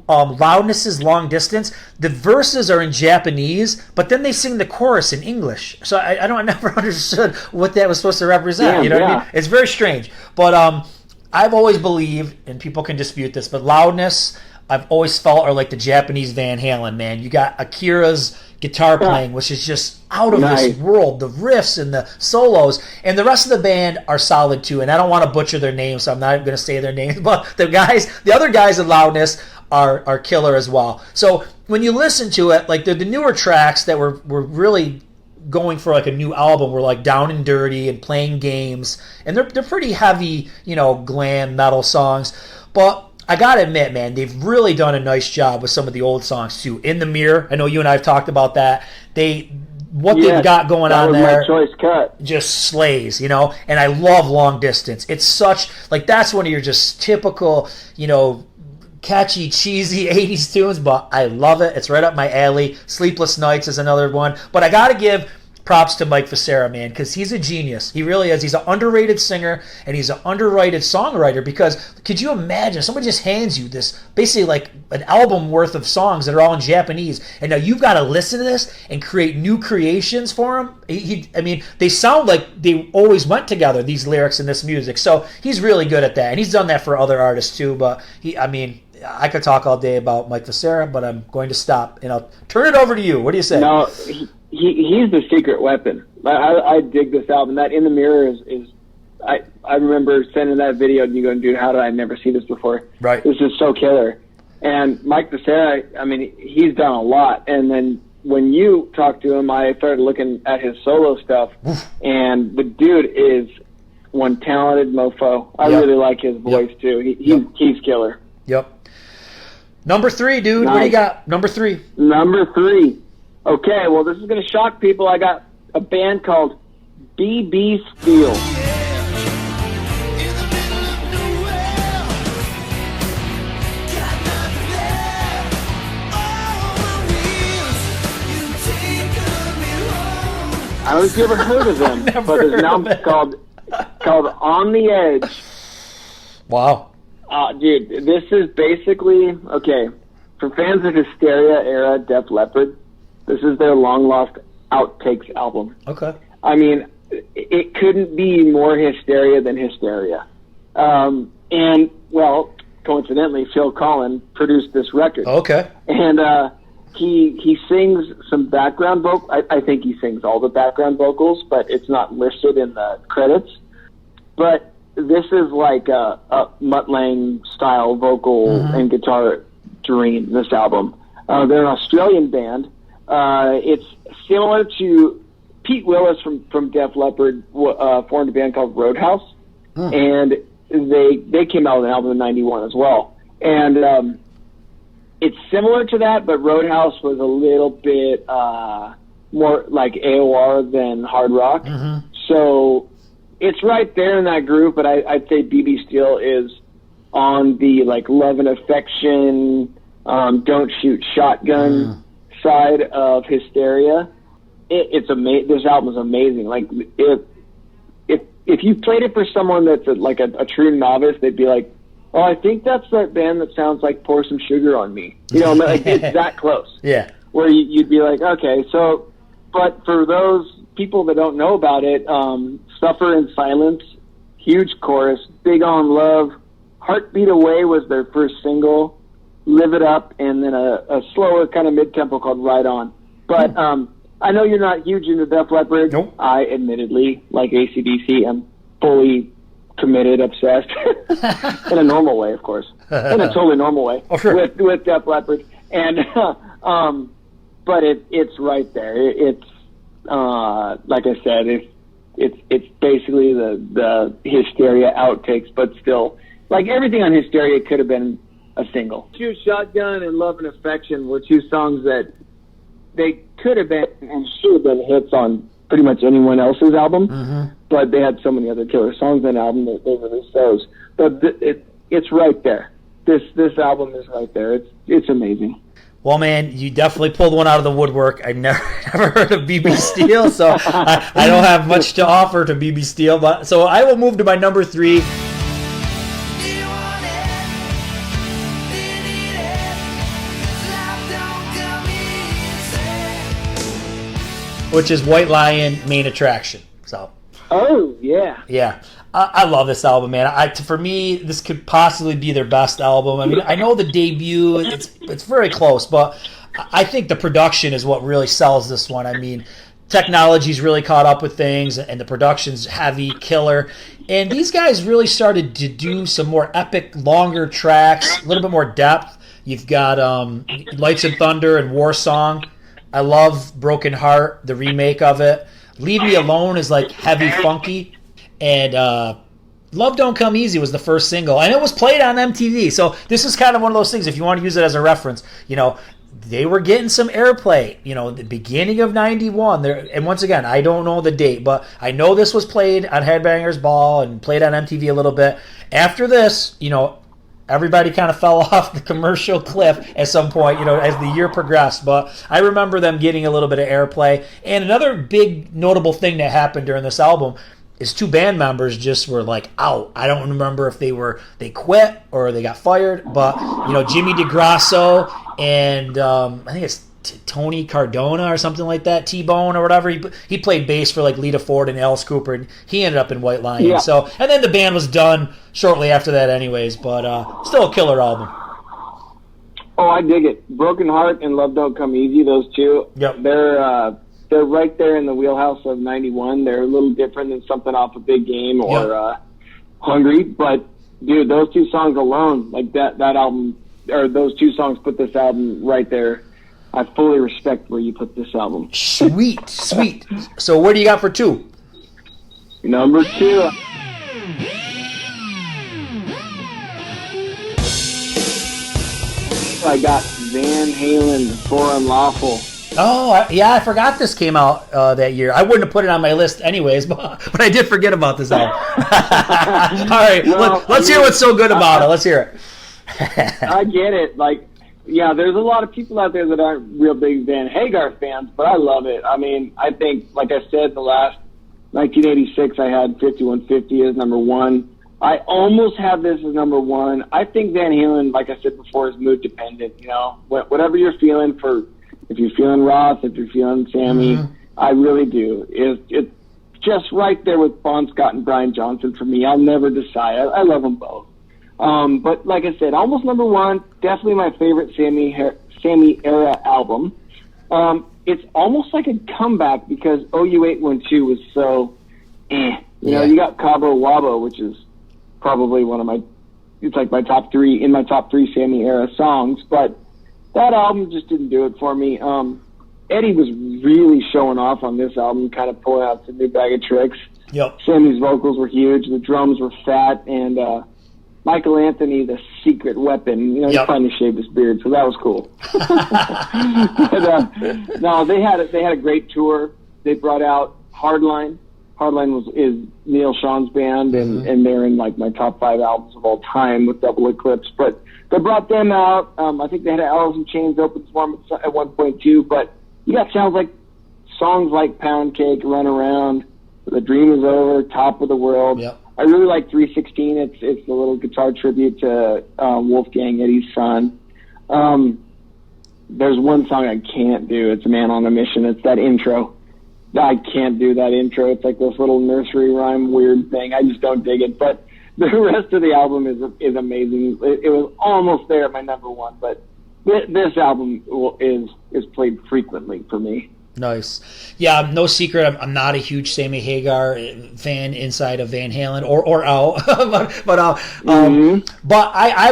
on Loudness's Long Distance, the verses are in Japanese, but then they sing the chorus in English. So I never understood what that was supposed to represent. Yeah, you know what I mean? It's very strange. But I've always believed, and people can dispute this, but Loudness, I've always felt are like the Japanese Van Halen, man. You got Akira's guitar playing, which is just out of this world. The riffs and the solos, and the rest of the band are solid too. And I don't want to butcher their names, so I'm not going to say their names. But the other guys in Loudness are killer as well. So when you listen to it, like the newer tracks that were really going for like a new album were like Down and Dirty and Playing Games, and they're pretty heavy, glam metal songs. But I gotta admit, man, they've really done a nice job with some of the old songs too. In the Mirror, I know you and I have talked about that. They've got going on there, my choice cut, just slays, And I love Long Distance. It's such like that's one of your just typical, catchy, cheesy 80s tunes, but I love it. It's right up my alley. Sleepless Nights is another one. But I got to give props to Mike Facera, man, because he's a genius. He really is. He's an underrated singer, and he's an underrated songwriter, because could you imagine somebody just hands you this, basically like an album worth of songs that are all in Japanese, and now you've got to listen to this and create new creations for him? They sound like they always went together, these lyrics and this music. So he's really good at that, and he's done that for other artists too, but I could talk all day about Mike Facera, but I'm going to stop, and I'll turn it over to you. What do you say? No, he's the secret weapon. I dig this album. That In the Mirror is I remember sending that video and you going, dude, how did I never see this before? Right. This is so killer. And Mike Facera, he's done a lot. And then when you talked to him, I started looking at his solo stuff, and the dude is one talented mofo. I really like his voice too. He's killer. Yep. Number 3, dude. Nice. What do you got? Number 3. Number 3. Okay, well, this is going to shock people. I got a band called BB Steel. I don't know if you ever heard of them, but there's an album called On the Edge. Wow. Dude, this is basically, okay, for fans of Hysteria era Def Leppard, this is their long-lost outtakes album. Okay. It couldn't be more Hysteria than Hysteria. And, well, coincidentally, Phil Collin produced this record. Okay. And he sings some background vocals. I think he sings all the background vocals, but it's not listed in the credits. But this is like a Mutt Lange style vocal and guitar dream, this album. They're an Australian band. It's similar to Pete Willis from Def Leppard, formed a band called Roadhouse, and they came out with an album in '91 as well. And it's similar to that, but Roadhouse was a little bit more like AOR than hard rock. So it's right there in that group, but I'd say BB Steel is on the like Love and Affection, Don't Shoot Shotgun side of Hysteria. It's amazing. This album is amazing. Like if you played it for someone that's a true novice, they'd be like, "Oh, I think that's that band that sounds like Pour Some Sugar on Me." It's that close. Yeah. Where you'd be like, okay, so, but for those people that don't know about it, Suffer in Silence, huge chorus, Big on Love, Heartbeat Away was their first single, Live It Up, and then a slower kind of mid-tempo called Ride On. But I know you're not huge into Def Leppard. Nope. I admittedly, like AC/DC, am fully committed, obsessed, in a normal way, of course, in a totally normal way, with Def Leppard. And but it's right there. It's like I said, it's basically the Hysteria outtakes, but still, like everything on Hysteria could have been a single. Shoot Shotgun and Love and Affection were two songs that they could have been and should have been hits on pretty much anyone else's album, but they had so many other killer songs on the album that they released those. But it's right there. this album is right there. It's amazing. Well, man, you definitely pulled one out of the woodwork. I never heard of BB Steele, so I don't have much to offer to BB Steele. But so I will move to my number 3. Which is White Lion, Main Attraction. So. Oh yeah. Yeah. I love this album, man. For me, this could possibly be their best album. I mean, I know the debut, it's very close, but I think the production is what really sells this one. I mean, technology's really caught up with things, and the production's heavy, killer. And these guys really started to do some more epic, longer tracks, a little bit more depth. You've got Lights and Thunder and War Song. I love Broken Heart, the remake of it. Leave Me Alone is like heavy, funky. And Love Don't Come Easy was the first single. And it was played on MTV. So this is kind of one of those things, if you want to use it as a reference, they were getting some airplay, the beginning of 91. And once again, I don't know the date, but I know this was played on Headbangers Ball and played on MTV a little bit. After this, everybody kind of fell off the commercial cliff at some point, as the year progressed. But I remember them getting a little bit of airplay. And another big notable thing that happened during this album is 2 band members just were like out. I don't remember if they quit or they got fired. But, Jimmy DeGrasso and I think it's Tony Cardona or something like that, T-Bone or whatever. He played bass for like Lita Ford and Alice Cooper, and he ended up in White Lion. Yeah. So, and then the band was done shortly after that anyways, but still a killer album. Oh, I dig it. Broken Heart and Love Don't Come Easy, those two. Yep. They're right there in the wheelhouse of 91. They're a little different than something off a Big Game or Hungry, but dude, those 2 songs alone, like that album, or those 2 songs put this album right there. I fully respect where you put this album. Sweet. So what do you got for 2? Number 2. I got Van Halen for Unlawful. Oh, yeah, I forgot this came out that year. I wouldn't have put it on my list anyways, but I did forget about this album. All right, let's hear what's so good about it. Let's hear it. I get it. Like, yeah, there's a lot of people out there that aren't real big Van Hagar fans, but I love it. I mean, I think, like I said, the last 1986, I had 5150 as number 1. I almost have this as number 1. I think Van Halen, like I said before, is mood dependent. Whatever you're feeling if you're feeling Roth, if you're feeling Sammy, I really do. It's just right there with Bon Scott and Brian Johnson for me. I'll never decide. I love them both. But like I said, almost number 1, definitely my favorite Sammy era album. It's almost like a comeback because OU812 was so you got Cabo Wabo, which is probably it's like my top 3 Sammy era songs, but that album just didn't do it for me. Eddie was really showing off on this album, kind of pulling out some new bag of tricks. Yep. Sammy's vocals were huge, the drums were fat, and Michael Anthony, the secret weapon, he finally shaved his beard, so that was cool. But, no, they had a great tour. They brought out Hardline. Hardline is Neil Sean's band, and they're in like my top 5 albums of all time with Double Eclipse. But they brought them out. I think they had Alice in Chains open for them at one point too. But you got songs like Pound Cake, Run Around, The Dream Is Over, Top of the World. Yep. I really like 316. It's a little guitar tribute to Wolfgang, Eddie's son. There's one song I can't do. It's Man on a Mission. It's that intro. I can't do that intro. It's like this little nursery rhyme weird thing. I just don't dig it. But the rest of the album is amazing. It was almost there at my number 1, but this album is played frequently for me. Nice. Yeah, no secret, I'm not a huge Sammy Hagar fan inside of Van Halen or out. But I'm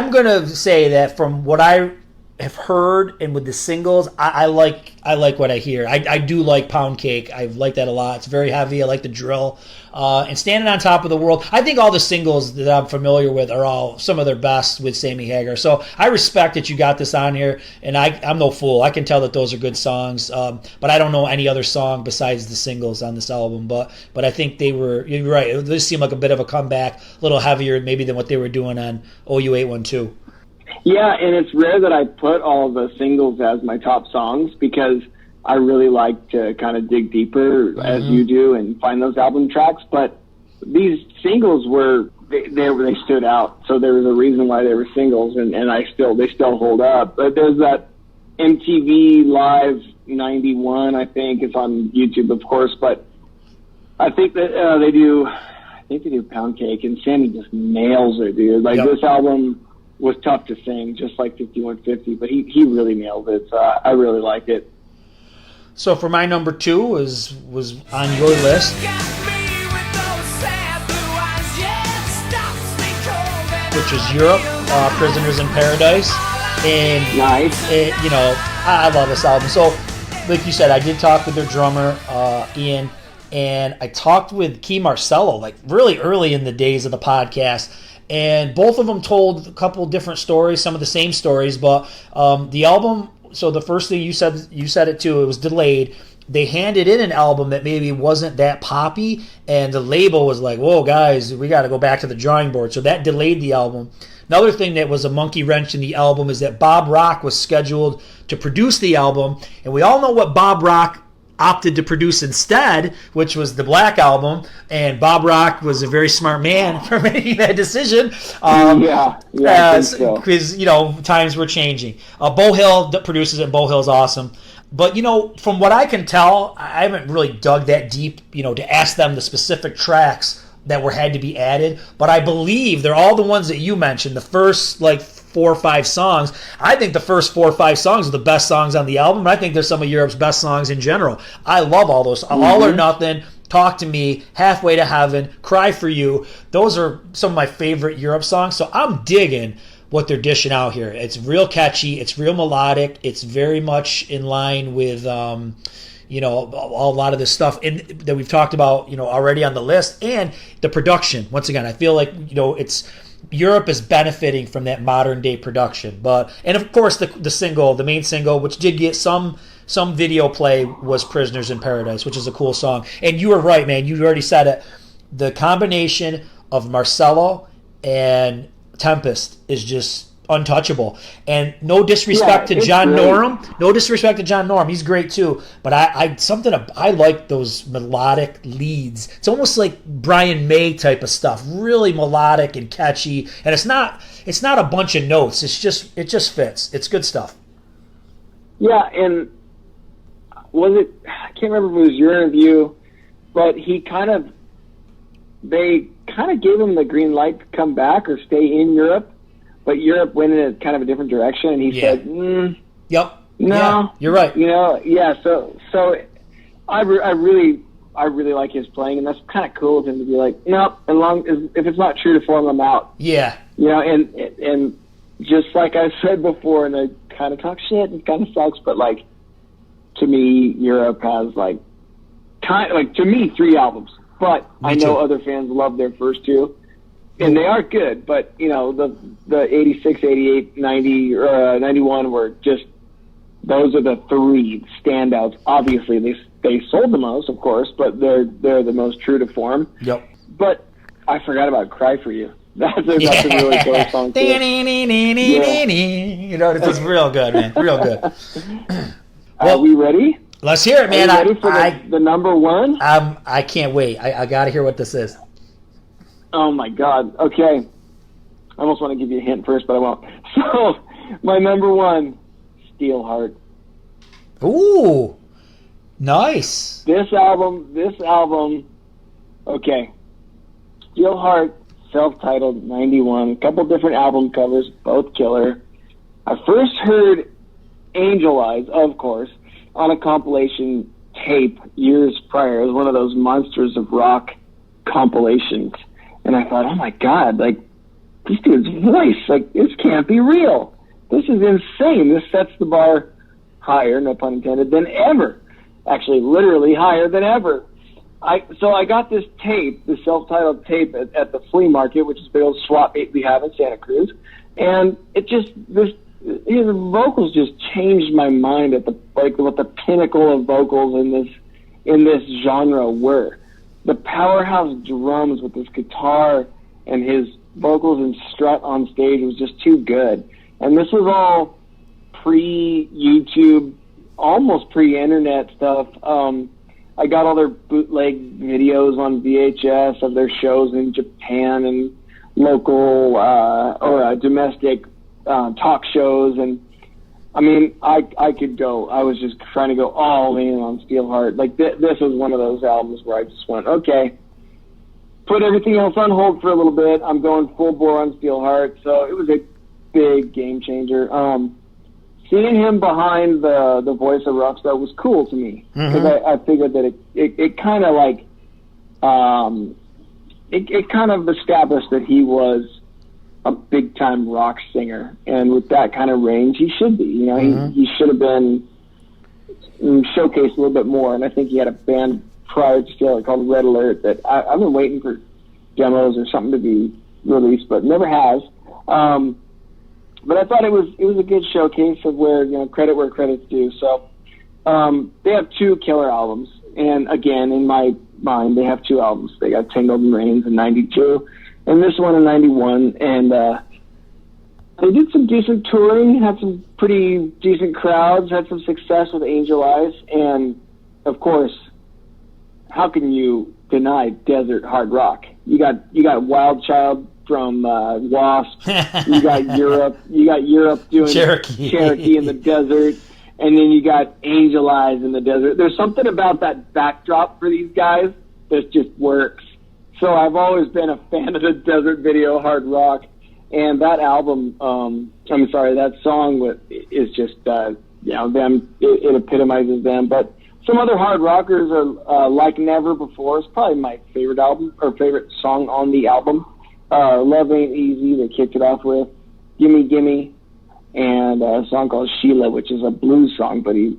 going to say that from what I have heard and with the singles, I like what I hear. I do like Pound Cake. I like that a lot. It's very heavy. I like the drill. And Standing on Top of the World. I think all the singles that I'm familiar with are all some of their best with Sammy Hagar. So I respect that you got this on here, and I'm no fool. I can tell that those are good songs. But I don't know any other song besides the singles on this album. But I think you're right. This seemed like a bit of a comeback, a little heavier maybe than what they were doing on OU812. Yeah, and it's rare that I put all the singles as my top songs because I really like to kind of dig deeper as you do and find those album tracks. But these singles they stood out, so there was a reason why they were singles, and they still hold up. But there's that MTV Live '91, I think it's on YouTube, of course, but I think that they do Pound Cake, and Sammy just nails it, dude. Like This album was tough to sing, just like 5150, but he really nailed it. So I really like it. So for my number 2 was on your list, which is Europe, Prisoners in Paradise. And nice. I love this album. So, like you said, I did talk with their drummer, Ian, and I talked with Key Marcello, like really early in the days of the podcast. And both of them told a couple different stories, some of the same stories, but the album, so the first thing you said it too, it was delayed. They handed in an album that maybe wasn't that poppy, and the label was like, whoa, guys, we got to go back to the drawing board. So that delayed the album. Another thing that was a monkey wrench in the album is that Bob Rock was scheduled to produce the album, and we all know what Bob Rock opted to produce instead, which was the Black Album, and Bob Rock was a very smart man for making that decision. Because times were changing. Bo Hill produces it, and Bo Hill's awesome. But, from what I can tell, I haven't really dug that deep, to ask them the specific tracks that had to be added. But I believe they're all the ones that you mentioned, the first, 4 or 5 songs. I think the first 4 or 5 songs are the best songs on the album. I think they're some of Europe's best songs in general. I love all those. All or Nothing, Talk to Me, Halfway to Heaven, Cry for You. Those are some of my favorite Europe songs. So I'm digging what they're dishing out here. It's real catchy. It's real melodic. It's very much in line with, a lot of this stuff that we've talked about, already on the list, and the production. Once again, I feel like, Europe is benefiting from that modern day production. And of course, the main single, which did get some video play, was Prisoners in Paradise, which is a cool song. And you were right, man. You already said it. The combination of Marcello and Tempest is just untouchable. And no disrespect to John Norum. No disrespect to John Norum. He's great too. But I like those melodic leads. It's almost like Brian May type of stuff. Really melodic and catchy. And it's not a bunch of notes. It just fits. It's good stuff. Yeah, and I can't remember if it was your interview, but they kind of gave him the green light to come back or stay in Europe, but Europe went in a kind of a different direction, and he said, "Yep, no, yeah, you're right." So I really like his playing, and that's kind of cool of him to be like, no, if it's not true to form, I'm out. Yeah, and just like I said before, and I kind of talk shit, and it kind of sucks, but to me, Europe has to me 3 albums. But I know other fans love their first 2, and they are good. But, the 86, 88, 90, 91 were just, those are the 3 standouts. Obviously, they sold the most, of course, but they're the most true to form. Yep. But I forgot about Cry for You. That's a really cool song, too. This is real good, man. Real good. Are we ready? Let's hear it, man. Are you ready for the number 1? I can't wait. I got to hear what this is. Oh, my God. Okay. I almost want to give you a hint first, but I won't. So, my number 1, Steelheart. Ooh. Nice. This album, okay. Steelheart, self-titled, 91. A couple different album covers, both killer. I first heard Angel Eyes, of course, on a compilation tape years prior. It was one of those Monsters of Rock compilations. And I thought, oh my God, this dude's voice, this can't be real. This is insane. This sets the bar higher, no pun intended, than ever. Actually, literally higher than ever. So I got this tape, the self-titled tape at the flea market, which is the old swap meet we have in Santa Cruz. And his vocals just changed my mind at what the pinnacle of vocals in this genre were. The powerhouse drums with this guitar and his vocals and strut on stage was just too good. And this was all pre-YouTube, almost pre-internet stuff. I got all their bootleg videos on VHS of their shows in Japan and local or domestic talk shows. And I mean, I could go. I was just trying to go all in on Steelheart. Like this was one of those albums where I just went, okay, put everything else on hold for a little bit. I'm going full bore on Steelheart. So it was a big game changer. Seeing him behind the voice of Rockstar was cool to me, because I figured that it kind of like it kind of established that he was a big time rock singer, and with that kind of range, he should be. You know, he should have been showcased a little bit more. And I think he had a band prior to Steelheart called Red Alert that I've been waiting for demos or something to be released, but never has. But I thought it was a good showcase of where, you know, credit where credit's due. So they have 2 killer albums, and again, in my mind, they have 2 albums. They got Tangled in Rains in '92, and this one in '91. And they did some decent touring, had some pretty decent crowds, had some success with Angel Eyes, and of course, how can you deny desert hard rock? You got Wild Child from Wasp. You got Europe doing Cherokee in the desert, and then you got Angel Eyes in the desert. There's something about that backdrop for these guys that just works. So I've always been a fan of the desert video hard rock, and that album, that song is just them. It epitomizes them. But some other hard rockers are Like Never Before is probably my favorite album or favorite song on the album. Love Ain't Easy, they kicked it off with. Gimme Gimme, and a song called Sheila, which is a blues song, but he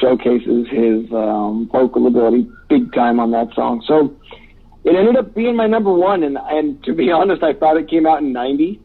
showcases his vocal ability big time on that song. So it ended up being my number 1, and to be honest, I thought it came out in '90,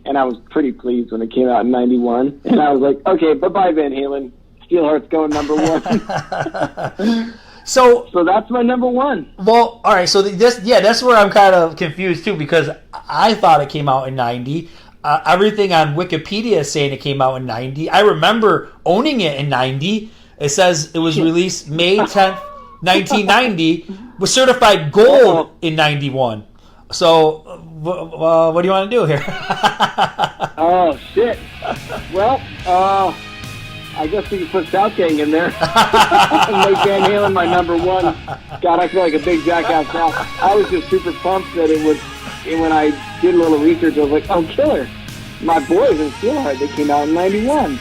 and I was pretty pleased when it came out in '91, and I was like, okay, bye-bye Van Halen, Steelheart's going number 1. So that's my number 1. Well, all right. So that's where I'm kind of confused too, because I thought it came out in '90. Everything on Wikipedia is saying it came out in '90. I remember owning it in '90. It says it was released May 10th, 1990. Was certified gold in '91. So what do you want to do here? Oh shit. Well, I guess we can put Southgang in there and make Van Halen my number 1. God, I feel like a big jackass now. I was just super pumped that it was, and when I did a little research, I was like, oh, killer. My boys in Steelheart, they came out in '91.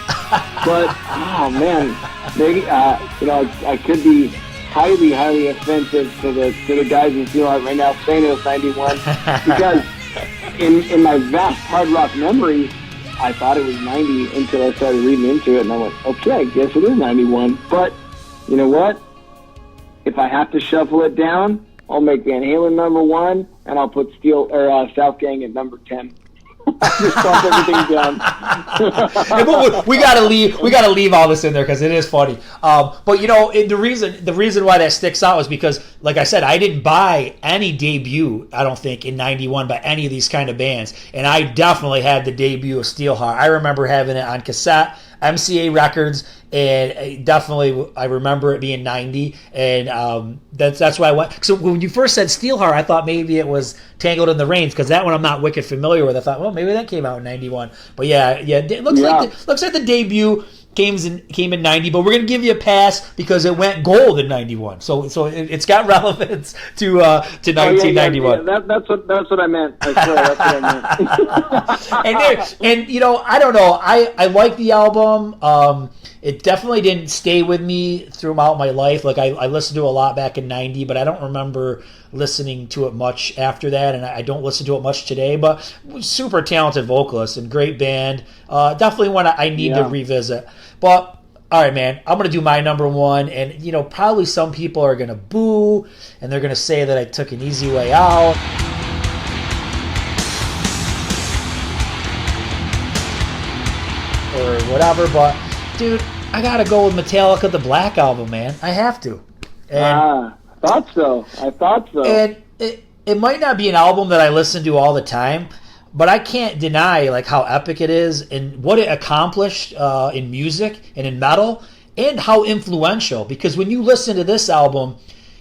But, oh, man, maybe, I could be highly, highly offensive to the guys in Steelheart right now saying it was '91, because in my vast hard rock memory, I thought it was '90 until I started reading into it, and I went, okay, I guess it is '91. But you know what? If I have to shuffle it down, I'll make Van Halen number 1, and I'll put Southgang at number 10. Just bump everything down. we gotta leave all this in there because it is funny. But you know, the reason why that sticks out is because, like I said, I didn't buy any debut, I don't think, in '91 by any of these kind of bands, and I definitely had the debut of Steelheart. I remember having it on cassette, MCA Records, and definitely I remember it being '90, and that's why I went. So when you first said Steelheart, I thought maybe it was Tangled in the Rains, because that one I'm not wicked familiar with. I thought, well, maybe that came out in '91. But yeah, it looks like the debut came in '90, but we're gonna give you a pass because it went gold in '91. So it's got relevance to 1991. That's what I meant. I swear, that's what I meant. and you know, I don't know. I like the album. It definitely didn't stay with me throughout my life. Like I listened to a lot back in '90, but I don't remember listening to it much after that, and I don't listen to it much today. But super talented vocalist and great band. Definitely one I need to revisit. But all right, man, I'm going to do my number 1, and you know, probably some people are going to boo, and they're going to say that I took an easy way out. Or whatever, but dude, I got to go with Metallica, the Black Album, man. I have to. And, I thought so. And it might not be an album that I listen to all the time, but I can't deny like how epic it is and what it accomplished in music and in metal, and how influential. Because when you listen to this album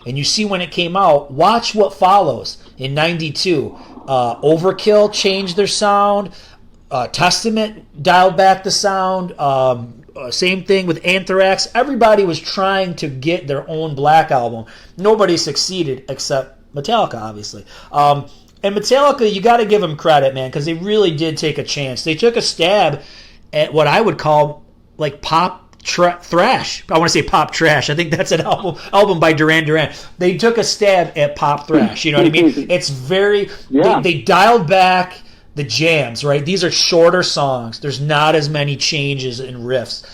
and you see when it came out, watch what follows in '92. Overkill changed their sound. Testament dialed back the sound. Same thing with Anthrax. Everybody was trying to get their own black album. Nobody succeeded except Metallica, obviously. And Metallica, you got to give them credit, man, because they really did take a chance. They took a stab at what I would call like pop thrash. I want to say pop trash. I think that's an album by Duran Duran. They took a stab at pop thrash. You know what I mean? It's very... Yeah. They dialed back the jams, right? These are shorter songs. There's not as many changes in riffs.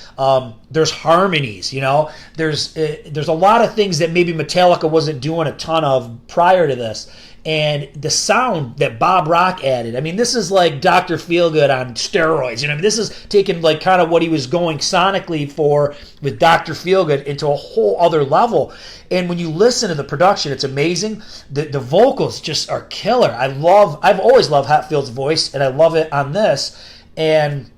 There's harmonies, you know? There's a lot of things that maybe Metallica wasn't doing a ton of prior to this. And the sound that Bob Rock added, I mean, this is like Dr. Feelgood on steroids. You know, I mean, this is taking like kind of what he was going sonically for with Dr. Feelgood into a whole other level. And when you listen to the production, it's amazing. The vocals just are killer. I've always loved Hetfield's voice, and I love it on this. And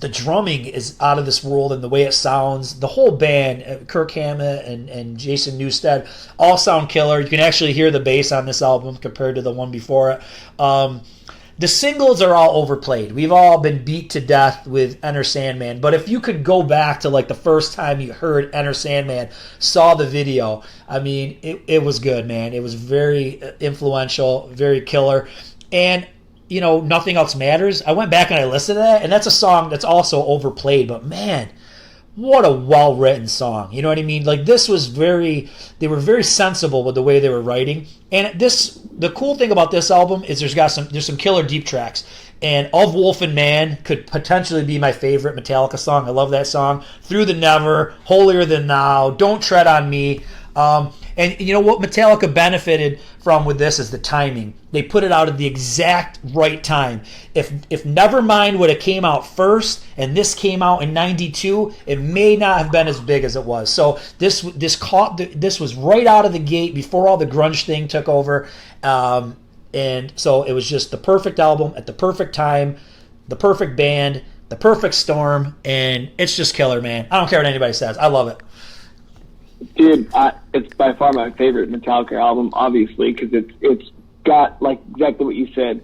the drumming is out of this world, and the way it sounds. The whole band, Kirk Hammett and Jason Newsted, all sound killer. You can actually hear the bass on this album compared to the one before it. The singles are all overplayed. We've all been beat to death with Enter Sandman. But if you could go back to like the first time you heard Enter Sandman, saw the video, I mean, it was good, man. It was very influential, very killer. And you know, Nothing Else Matters. I went back and I listened to that, and that's a song that's also overplayed, but man, what a well-written song. You know what I mean? Like, they were very sensible with the way they were writing. And the cool thing about this album is there's some killer deep tracks. And Of Wolf and Man could potentially be my favorite Metallica song. I love that song. Through the Never, Holier Than Thou, Don't Tread on Me. And you know what Metallica benefited from with this is the timing. They put it out at the exact right time. If Nevermind would have came out first and this came out in '92, it may not have been as big as it was. So this was right out of the gate before all the grunge thing took over. And so it was just the perfect album at the perfect time, the perfect band, the perfect storm, and it's just killer, man. I don't care what anybody says. I love it. Dude, it's by far my favorite Metallica album, obviously, because it's got, like, exactly what you said,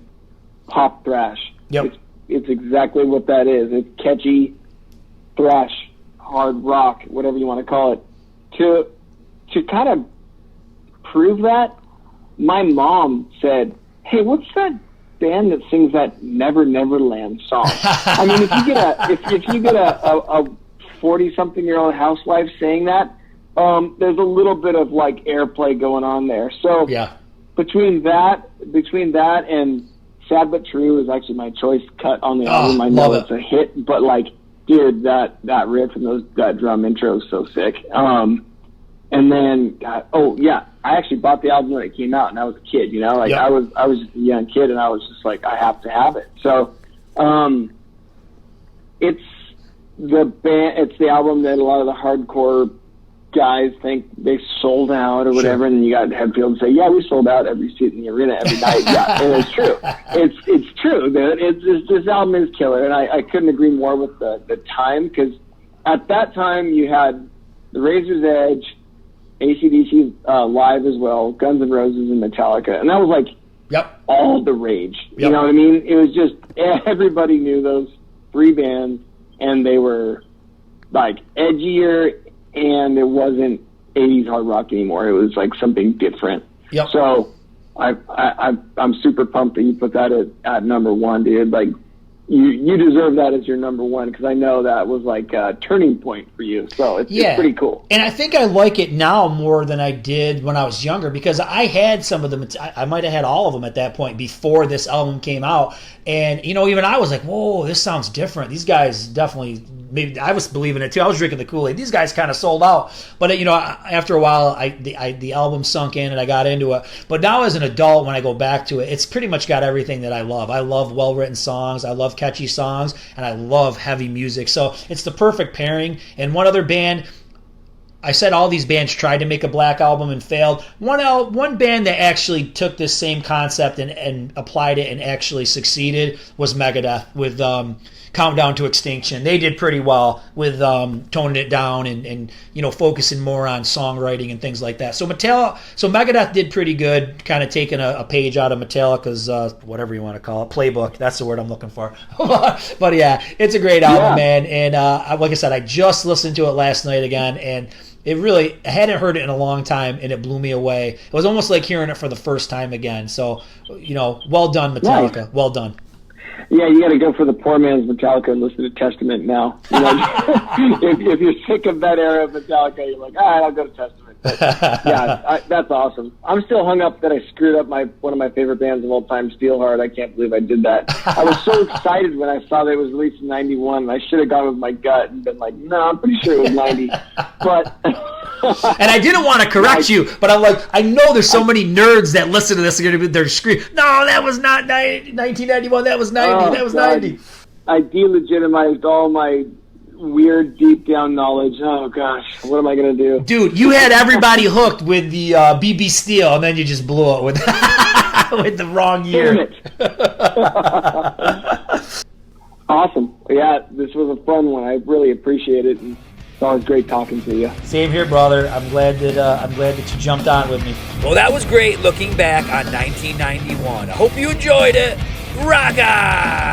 pop thrash. Yep. It's exactly what that is. It's catchy thrash, hard rock, whatever you want to call it. To kind of prove that, my mom said, "Hey, what's that band that sings that Never Never Land song?" I mean, if you get a 40-something-year-old housewife saying that, there's a little bit of like airplay going on there. So yeah, between that and Sad But True is actually my choice cut on the album. I know it's a hit, but like, dude, that riff and that drum intro is so sick. And then, I actually bought the album when it came out, and I was a kid, you know, like I was just a young kid, and I was just like, I have to have it. So, it's the album that a lot of the hardcore guys think they sold out or whatever, and then you got Hetfield say, "Yeah, we sold out every seat in the arena every night." Yeah, and it's true. It's true. This album is killer, and I couldn't agree more with the time, because at that time you had the Razor's Edge, AC/DC live as well, Guns N' Roses, and Metallica, and that was like all the rage. You know what I mean? It was just everybody knew those three bands, and they were like edgier. And it wasn't 80s hard rock anymore. It was like something different. Yep. So I'm super pumped that you put that at number one, dude. Like, you deserve that as your number one, because I know that was like a turning point for you. So it's pretty cool. And I think I like it now more than I did when I was younger, because I had some of them. I might have had all of them at that point before this album came out. And, you know, even I was like, whoa, this sounds different. These guys definitely... Maybe I was believing it too. I was drinking the Kool-Aid. These guys kind of sold out, but you know, after a while, the album sunk in and I got into it. But now, as an adult, when I go back to it, it's pretty much got everything that I love. I love well-written songs, I love catchy songs, and I love heavy music. So it's the perfect pairing. And one other band, I said all these bands tried to make a black album and failed. One band that actually took this same concept and applied it and actually succeeded was Megadeth with Countdown to Extinction. They did pretty well with toning it down and focusing more on songwriting and things like that. So Megadeth did pretty good, kind of taking a page out of Metallica's whatever you want to call it, playbook. That's the word I'm looking for. But yeah, it's a great album, man. And like I said, I just listened to it last night again, and I hadn't heard it in a long time, and it blew me away. It was almost like hearing it for the first time again. So, well done, Metallica. Nice. Well done. Yeah, you got to go for the poor man's Metallica and listen to Testament now. If you're sick of that era of Metallica, you're like, all right, I'll go to Testament. But, that's awesome. I'm still hung up that I screwed up one of my favorite bands of all time, Steelheart. I can't believe I did that. I was so excited when I saw that it was released in 91, and I should have gone with my gut and been like, no, I'm pretty sure it was 90. But... And I didn't want to correct you, but I'm like, I know there's so many nerds that listen to this are going to be they're screaming, no, that was not 1991, that was 90, that was 90. I delegitimized all my weird deep down knowledge. Oh gosh, what am I going to do? Dude, you had everybody hooked with the BB Steel, and then you just blew it with with the wrong year. Damn it. Awesome. Yeah, this was a fun one. I really appreciate it. And it's always great talking to you. Same here, brother. I'm glad that you jumped on with me. Well, that was great looking back on 1991. I hope you enjoyed it. Rock on!